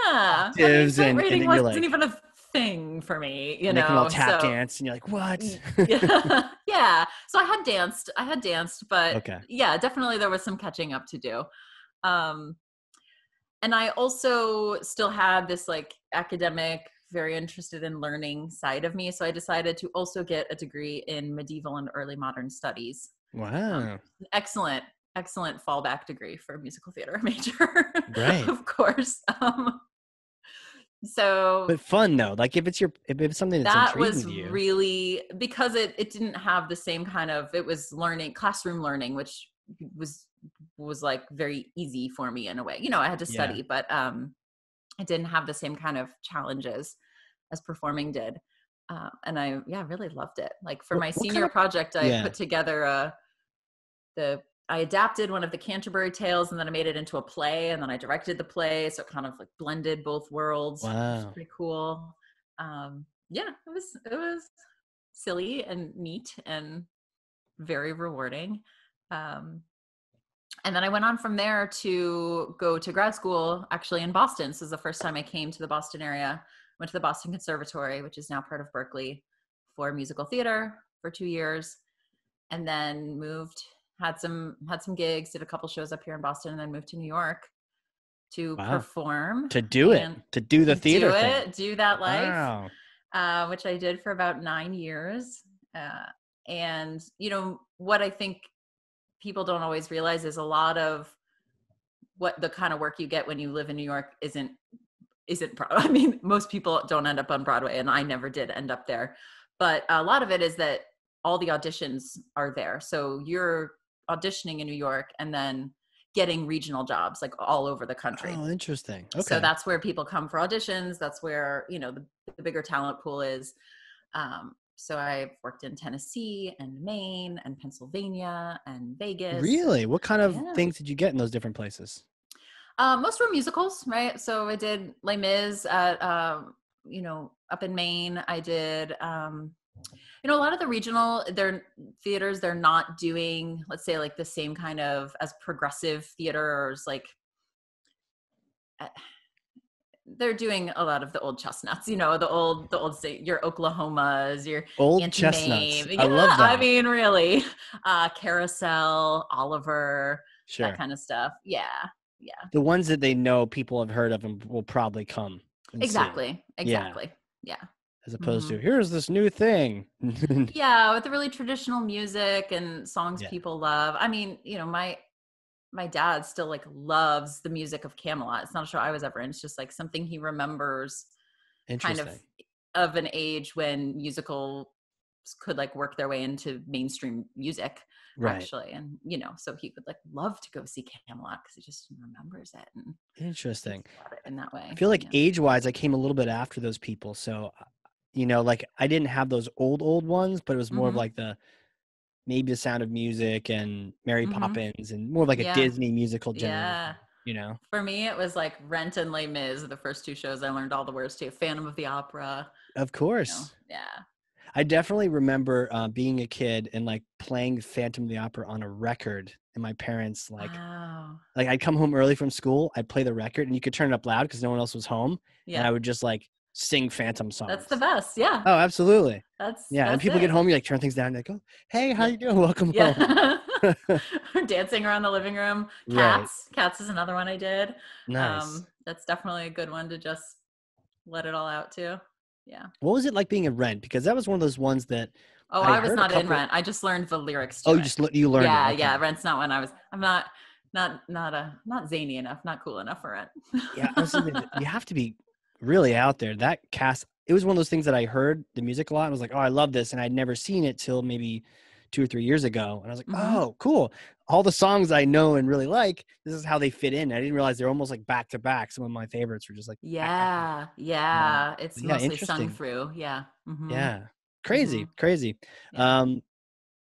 Speaker 1: octaves, and
Speaker 2: rating
Speaker 1: then you're
Speaker 2: wasn't
Speaker 1: like,
Speaker 2: even a thing for me,
Speaker 1: they can all tap dance, and you're like, what?
Speaker 2: Yeah. So I had danced, but
Speaker 1: okay.
Speaker 2: Yeah, definitely there was some catching up to do. And I also still had this like academic, very interested in learning side of me. So I decided to also get a degree in medieval and early modern studies.
Speaker 1: Wow.
Speaker 2: Excellent fallback degree for a musical theater major.
Speaker 1: Right.
Speaker 2: Of course.
Speaker 1: But fun though. Like if it's something that's intriguing to you.
Speaker 2: That was really, because it didn't have the same kind of, it was classroom learning, which was like very easy for me in a way. I had to study, but it didn't have the same kind of challenges as performing did. And I really loved it. Like for my senior project, I put together I adapted one of the Canterbury Tales, and then I made it into a play, and then I directed the play. So it kind of like blended both worlds.
Speaker 1: Wow.
Speaker 2: Which was pretty cool. It was silly and neat and very rewarding. And then I went on from there to go to grad school, actually in Boston. This is the first time I came to the Boston area. Went to the Boston Conservatory, which is now part of Berkeley, for musical theater for 2 years, and then had some gigs, did a couple shows up here in Boston, and then moved to New York to perform,
Speaker 1: to do the theater thing.
Speaker 2: Do that life, which I did for about 9 years. And what I think people don't always realize is a lot of what the kind of work you get when you live in New York isn't I mean, most people don't end up on Broadway, and I never did end up there. But a lot of it is that all the auditions are there. So you're auditioning in New York and then getting regional jobs like all over the country.
Speaker 1: Oh, interesting. Okay.
Speaker 2: So that's where people come for auditions. That's where, the bigger talent pool is. So I've worked in Tennessee and Maine and Pennsylvania and Vegas.
Speaker 1: Really? What kind of things did you get in those different places?
Speaker 2: Most were musicals, right? So I did Les Mis at, up in Maine. I did, a lot of the regional theaters, they're not doing, let's say, like the same kind of as progressive theaters, like they're doing a lot of the old chestnuts, the old your Oklahomas, your
Speaker 1: old
Speaker 2: Auntie
Speaker 1: chestnuts.
Speaker 2: Maeve.
Speaker 1: I love that.
Speaker 2: I mean, really, Carousel, Oliver, that kind of stuff. Yeah.
Speaker 1: The ones that they know people have heard of and will probably come.
Speaker 2: Exactly. Yeah.
Speaker 1: As opposed to, here's this new thing.
Speaker 2: Yeah, with the really traditional music and songs people love. I mean, my dad still like loves the music of Camelot. It's not a show I was ever in. It's just like something he remembers kind of an age when musicals could like work their way into mainstream music, actually. And, so he would like love to go see Camelot because he just remembers it. And
Speaker 1: interesting.
Speaker 2: in that way.
Speaker 1: I feel like age-wise, I came a little bit after those people. So like I didn't have those old ones, but it was more of
Speaker 2: Mm-hmm.
Speaker 1: like maybe The Sound of Music and Mary
Speaker 2: Mm-hmm.
Speaker 1: Poppins and more of like a
Speaker 2: Yeah.
Speaker 1: Disney musical
Speaker 2: Yeah.
Speaker 1: generation.
Speaker 2: For me, it was like Rent and Les Mis, the first two shows I learned all the words to. Phantom of the Opera,
Speaker 1: Of course.
Speaker 2: yeah.
Speaker 1: I definitely remember being a kid and like playing Phantom of the Opera on a record, and my parents
Speaker 2: Wow.
Speaker 1: like I'd come home early from school, I'd play the record, and you could turn it up loud because no one else was home, and
Speaker 2: Yeah.
Speaker 1: I would just like sing Phantom
Speaker 2: That's the
Speaker 1: songs.
Speaker 2: best. Yeah.
Speaker 1: Oh, absolutely. Yeah, and
Speaker 2: That's
Speaker 1: people get
Speaker 2: it.
Speaker 1: home, you like turn things down, like, oh, hey, how
Speaker 2: Yeah.
Speaker 1: you doing? Welcome home.
Speaker 2: Yeah. Dancing around the living room.
Speaker 1: Right.
Speaker 2: Cats is another one I did.
Speaker 1: Nice.
Speaker 2: That's definitely a good one to just let it all out to. Yeah.
Speaker 1: What was it like being in Rent? Because that was one of those ones that
Speaker 2: Oh,
Speaker 1: I
Speaker 2: I was
Speaker 1: heard a
Speaker 2: not in
Speaker 1: couple.
Speaker 2: Rent. I just learned the lyrics
Speaker 1: Oh,
Speaker 2: to it.
Speaker 1: you learned it.
Speaker 2: Yeah,
Speaker 1: Okay.
Speaker 2: yeah. Rent's not when I'm not zany enough, not cool enough for Rent.
Speaker 1: Yeah, I was thinking you have to be really out there. That cast, it was one of those things that I heard the music a lot and was like, oh, I love this. And I'd never seen it till maybe 2 or 3 years ago. And I was like,
Speaker 2: Mm-hmm.
Speaker 1: oh, cool. All the songs I know and really like, this is how they fit in. I didn't realize they're almost like back to back. Some of my favorites were just like back to back.
Speaker 2: Yeah, yeah.
Speaker 1: But
Speaker 2: It's
Speaker 1: yeah,
Speaker 2: mostly sung
Speaker 1: interesting.
Speaker 2: through. Yeah. Mm-hmm.
Speaker 1: Yeah.
Speaker 2: Mm-hmm.
Speaker 1: Crazy.
Speaker 2: Yeah.
Speaker 1: Um,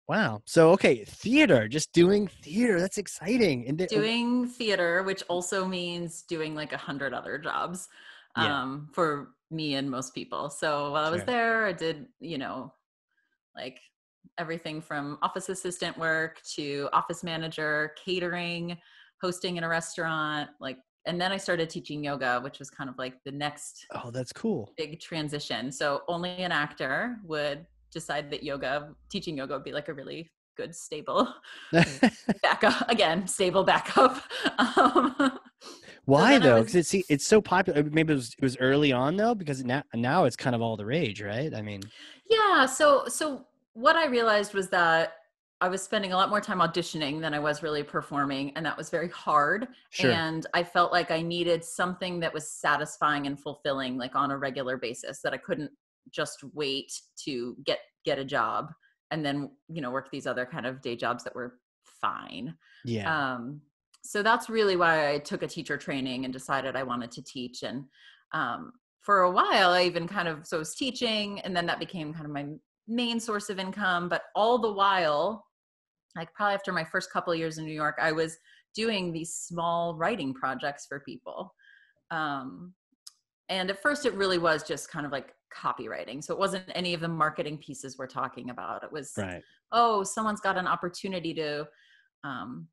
Speaker 1: wow. So, okay. Theater, just doing theater. That's exciting. And
Speaker 2: Doing theater, which also means doing like 100 other jobs,
Speaker 1: yeah,
Speaker 2: for me and most people. So while I was
Speaker 1: sure.
Speaker 2: there, I did, like everything from office assistant work to office manager, catering, hosting in a restaurant, and then I started teaching yoga, which was kind of like the next
Speaker 1: Oh, that's cool.
Speaker 2: big transition. So only an actor would decide that teaching yoga would be like a really good, stable backup. Again, stable backup. Um, so
Speaker 1: Why
Speaker 2: then I
Speaker 1: though?
Speaker 2: was,
Speaker 1: Because it's so popular. Maybe it was early on though, because now it's kind of all the rage, right? I mean,
Speaker 2: yeah. So what I realized was that I was spending a lot more time auditioning than I was really performing, and that was very hard.
Speaker 1: sure.
Speaker 2: And I felt like I needed something that was satisfying and fulfilling, like on a regular basis, that I couldn't just wait to get a job and then work these other kind of day jobs that were fine.
Speaker 1: Yeah.
Speaker 2: Um, so that's really why I took a teacher training and decided I wanted to teach. And for a while, I even so I was teaching, and then that became kind of my main source of income. But all the while, like probably after my first couple of years in New York, I was doing these small writing projects for people. Um, and at first it really was just kind of like copywriting. So it wasn't any of the marketing pieces we're talking about. It was,
Speaker 1: Right.
Speaker 2: oh, someone's got an opportunity to, um,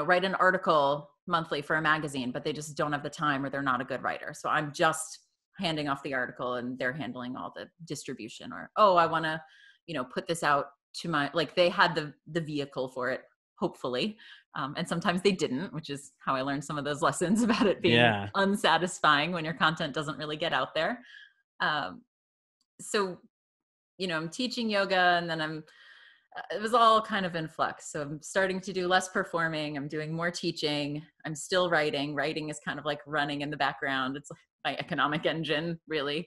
Speaker 2: write an article monthly for a magazine, but they just don't have the time or they're not a good writer. So I'm just handing off the article and they're handling all the distribution. Or, oh, I want to, put this out to they had the vehicle for it, hopefully. And sometimes they didn't, which is how I learned some of those lessons about it being
Speaker 1: Yeah.
Speaker 2: unsatisfying when your content doesn't really get out there. So, I'm teaching yoga, and then it was all kind of in flux. So I'm starting to do less performing. I'm doing more teaching. I'm still writing. Writing is kind of like running in the background. It's like my economic engine, really.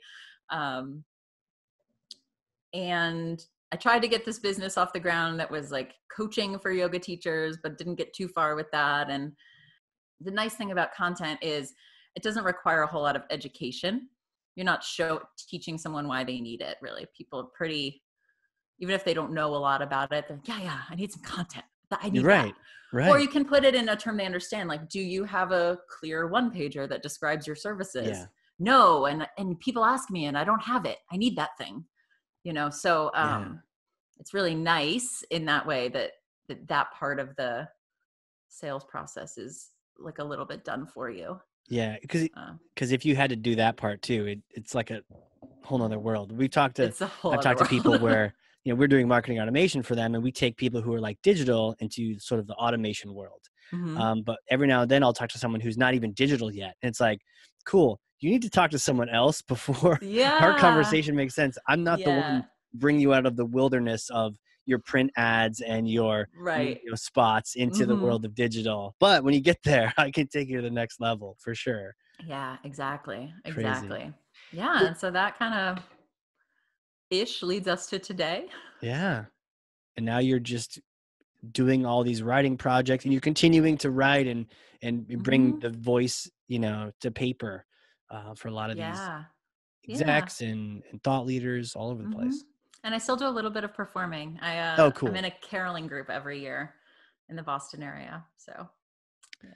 Speaker 2: And I tried to get this business off the ground that was like coaching for yoga teachers, but didn't get too far with that. And the nice thing about content is it doesn't require a whole lot of education. You're not teaching someone why they need it, really. People are pretty, even if they don't know a lot about it, they're like, yeah, I need some content. I need that. Or you can put it in a term they understand. Like, do you have a clear one-pager that describes your services?
Speaker 1: Yeah.
Speaker 2: No. And people ask me and I don't have it. I need that thing, So it's really nice in that way that part of the sales process is like a little bit done for you.
Speaker 1: Yeah. Because if you had to do that part too, it's like a whole nother world. I've talked to people where, we're doing marketing automation for them, and we take people who are like digital into sort of the automation world.
Speaker 2: Mm-hmm.
Speaker 1: But every now and then I'll talk to someone who's not even digital yet. And it's like, cool, you need to talk to someone else before our conversation makes sense. I'm not the one bringing you out of the wilderness of your print ads and your radio spots into the world of digital. But when you get there, I can take you to the next level for sure.
Speaker 2: Yeah, exactly.
Speaker 1: Crazy.
Speaker 2: Exactly. Yeah. And so that kind of leads us to today.
Speaker 1: Yeah. And now you're just doing all these writing projects, and you're continuing to write and bring the voice, to paper for a lot of these
Speaker 2: Yeah.
Speaker 1: execs and thought leaders all over the
Speaker 2: Mm-hmm.
Speaker 1: place.
Speaker 2: And I still do a little bit of performing.
Speaker 1: Oh,
Speaker 2: I'm
Speaker 1: cool.
Speaker 2: in a caroling group every year in the Boston area. So yeah,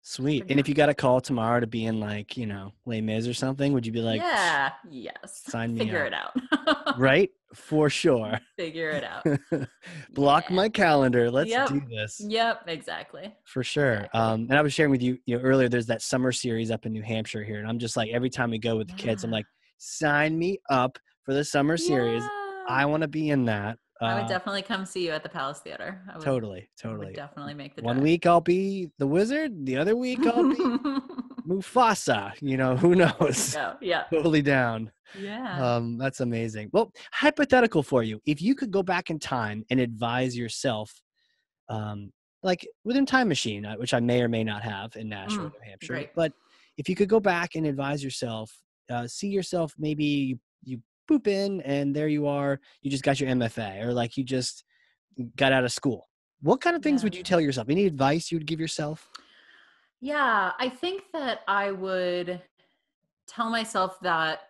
Speaker 2: it's
Speaker 1: Sweet.
Speaker 2: pretty
Speaker 1: And if
Speaker 2: fun.
Speaker 1: you got a call tomorrow to be in like, Les Mis or something, would you be like,
Speaker 2: Yeah. Yes.
Speaker 1: sign me
Speaker 2: Figure
Speaker 1: up?
Speaker 2: it out.
Speaker 1: Right? For sure.
Speaker 2: Figure it out.
Speaker 1: Block
Speaker 2: Yeah.
Speaker 1: my calendar. Let's
Speaker 2: Yep.
Speaker 1: do this.
Speaker 2: Yep. Exactly.
Speaker 1: For sure.
Speaker 2: Exactly.
Speaker 1: And I was sharing with you, earlier, there's that summer series up in New Hampshire here. And I'm just like, every time we go with the kids, I'm
Speaker 2: Yeah.
Speaker 1: like, sign me up for the summer series.
Speaker 2: Yeah.
Speaker 1: I want to be in that.
Speaker 2: I would definitely come see you at the Palace Theater.
Speaker 1: Totally.
Speaker 2: I would
Speaker 1: Totally.
Speaker 2: definitely make the
Speaker 1: One
Speaker 2: drive.
Speaker 1: week I'll be the wizard. The other week I'll be Mufasa. Who knows?
Speaker 2: Yeah. Yeah.
Speaker 1: Totally down.
Speaker 2: Yeah.
Speaker 1: That's amazing. Well, hypothetical for you. If you could go back in time and advise yourself, like within time machine, which I may or may not have in Nashua, New Hampshire,
Speaker 2: Great.
Speaker 1: but if you could go back and advise yourself, see yourself, maybe you poop in and there you are, you just got your MFA, or like you just got out of school. What kind of things
Speaker 2: Yeah.
Speaker 1: would you tell yourself? Any advice you would give yourself?
Speaker 2: Yeah. I think that I would tell myself that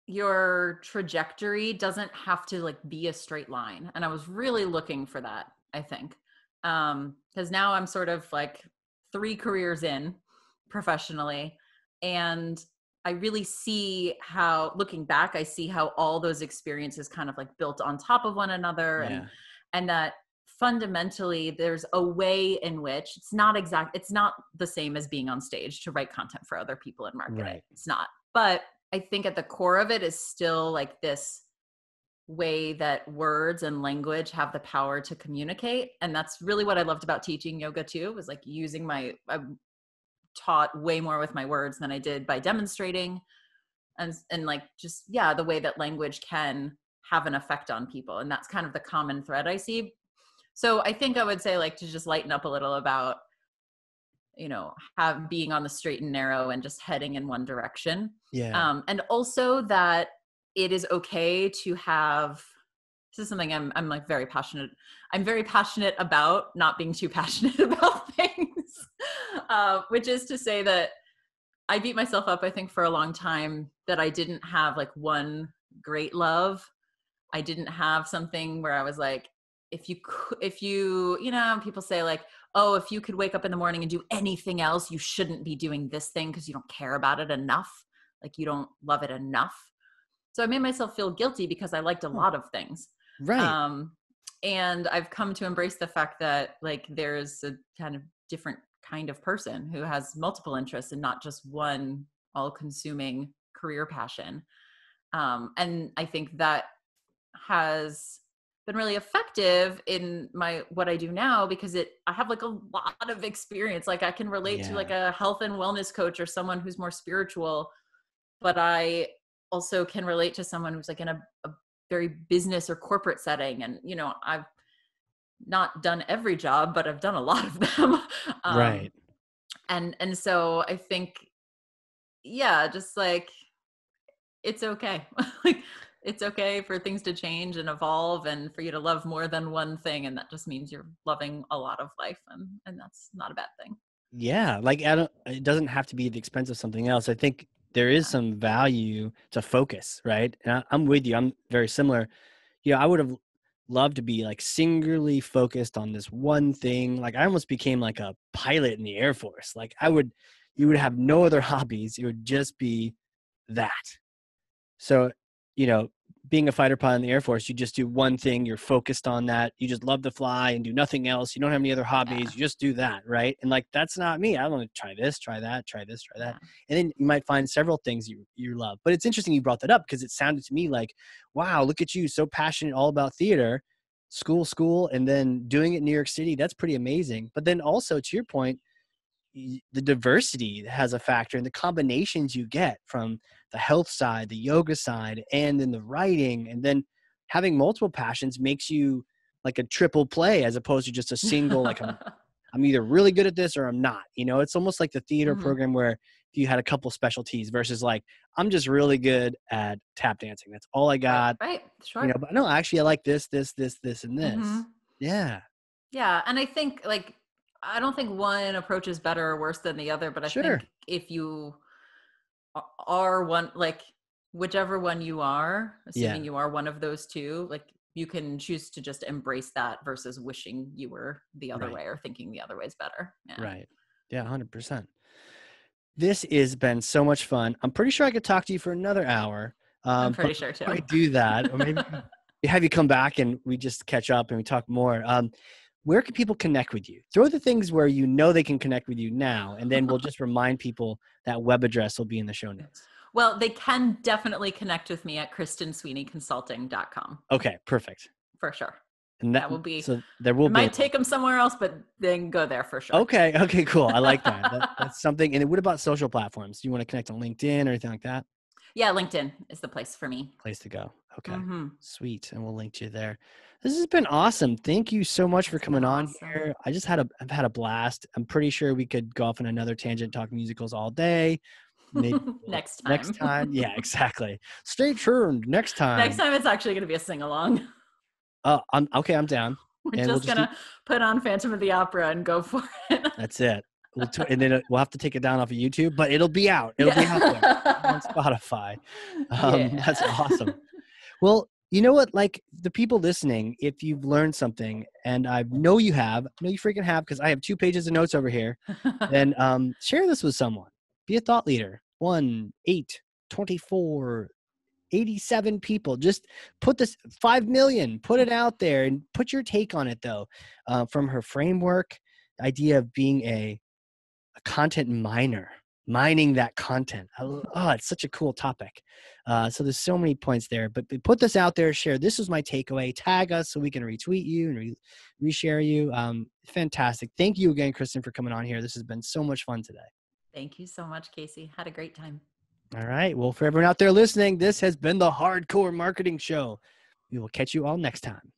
Speaker 2: your trajectory doesn't have to like be a straight line. And I was really looking for that, I think. Because now I'm sort of like 3 careers in professionally. And I really see how, looking back, I see how all those experiences kind of like built on top of one another.
Speaker 1: Yeah.
Speaker 2: And that fundamentally there's a way in which it's not the same as being on stage to write content for other people and market it.
Speaker 1: Right.
Speaker 2: It's not. But I think at the core of it is still like this way that words and language have the power to communicate. And that's really what I loved about teaching yoga too, was like I taught way more with my words than I did by demonstrating. And like, just, yeah, the way that language can have an effect on people. And that's kind of the common thread I see. So I think I would say like to just lighten up a little about, being on the straight and narrow and just heading in one direction.
Speaker 1: Yeah.
Speaker 2: And also that it is okay to have, this is something I'm like very passionate. I'm very passionate about not being too passionate about things, which is to say that I beat myself up, I think, for a long time that I didn't have like one great love. I didn't have something where I was like, if you, people say like, oh, if you could wake up in the morning and do anything else, you shouldn't be doing this thing because you don't care about it enough. Like you don't love it enough. So I made myself feel guilty because I liked a lot of things.
Speaker 1: Right.
Speaker 2: And I've come to embrace the fact that like there's a kind of different kind of person who has multiple interests and not just one all-consuming career passion. And I think that has been really effective in what I do now, because I have like a lot of experience. Like I can relate to like a health and wellness coach or someone who's more spiritual, but I also can relate to someone who's like in a very business or corporate setting. And, I've not done every job, but I've done a lot of them.
Speaker 1: Right.
Speaker 2: And so I think, yeah, just like, it's okay. Like, it's okay for things to change and evolve and for you to love more than one thing. And that just means you're loving a lot of life. And that's not a bad thing.
Speaker 1: Yeah. Like it doesn't have to be at the expense of something else. I think there is some value to focus, right? And I'm with you. I'm very similar. I would have loved to be like singularly focused on this one thing. Like I almost became like a pilot in the Air Force. Like you would have no other hobbies. It would just be that. So, being a fighter pilot in the Air Force, you just do one thing. You're focused on that. You just love to fly and do nothing else. You don't have any other hobbies.
Speaker 2: Yeah.
Speaker 1: You just do that, right? And like, that's not me. I want to try this, try that, try this, try that.
Speaker 2: Yeah.
Speaker 1: And then you might find several things you love. But it's interesting you brought that up, because it sounded to me like, wow, look at you, so passionate all about theater, school, and then doing it in New York City. That's pretty amazing. But then also, to your point, the diversity has a factor, and the combinations you get from the health side, the yoga side, and then the writing, and then having multiple passions makes you like a triple play as opposed to just a single, like I'm either really good at this or I'm not. It's almost like the theater program where if you had a couple specialties versus like, I'm just really good at tap dancing. That's all I got.
Speaker 2: Right. Sure.
Speaker 1: But no, actually I like this, and this.
Speaker 2: Mm-hmm.
Speaker 1: Yeah.
Speaker 2: Yeah. And I think like, I don't think one approach is better or worse than the other, but I
Speaker 1: Sure.
Speaker 2: think if you are one, like whichever one you are, assuming
Speaker 1: Yeah.
Speaker 2: you are one of those two, like you can choose to just embrace that versus wishing you were the other
Speaker 1: Right.
Speaker 2: way or thinking the other way is better. Yeah.
Speaker 1: Right. Yeah, 100%. This has been so much fun. I'm pretty sure I could talk to you for another hour.
Speaker 2: I'm
Speaker 1: But
Speaker 2: pretty sure
Speaker 1: before
Speaker 2: too.
Speaker 1: I do that, or maybe have you come back and we just catch up and we talk more. Where can people connect with you? Throw the things where you know they can connect with you now, and then we'll just remind people that web address will be in the show notes.
Speaker 2: Well, they can definitely connect with me at kristensweeneyconsulting.com.
Speaker 1: Okay, perfect.
Speaker 2: For sure.
Speaker 1: And
Speaker 2: That will be,
Speaker 1: so there will
Speaker 2: it
Speaker 1: be.
Speaker 2: might take them somewhere else, but then go there for sure.
Speaker 1: Okay, cool. I like that. That's something. And what about social platforms? Do you want to connect on LinkedIn or anything like that?
Speaker 2: Yeah, LinkedIn is the place for me.
Speaker 1: Place to go. Okay,
Speaker 2: Sweet.
Speaker 1: And we'll link to you there. This has been awesome. Thank you so much for coming on here. I've had a blast. I'm pretty sure we could go off on another tangent, talk musicals all day. Maybe
Speaker 2: Next
Speaker 1: time. Yeah, exactly. Stay tuned next time.
Speaker 2: Next time it's actually going to be a sing-along.
Speaker 1: I'm down.
Speaker 2: We're just going to put on Phantom of the Opera and go for it.
Speaker 1: That's it. And then we'll have to take it down off of YouTube, but it'll be out. It'll be out there on Spotify. That's awesome. Well, you know what? Like the people listening, if you've learned something, and I know you freaking have, because I have 2 pages of notes over here, then share this with someone. Be a thought leader. 1, 8, 24, 87 people. Just put this 5 million, put it out there and put your take on it though. From her framework, the idea of being a content miner, mining that content. It's such a cool topic. So there's so many points there, but put this out there, share. This was my takeaway. Tag us so we can retweet you and reshare you. Fantastic. Thank you again, Kristen, for coming on here. This has been so much fun today.
Speaker 2: Thank you so much, Casey. Had a great time.
Speaker 1: All right. Well, for everyone out there listening, this has been the Hardcore Marketing Show. We will catch you all next time.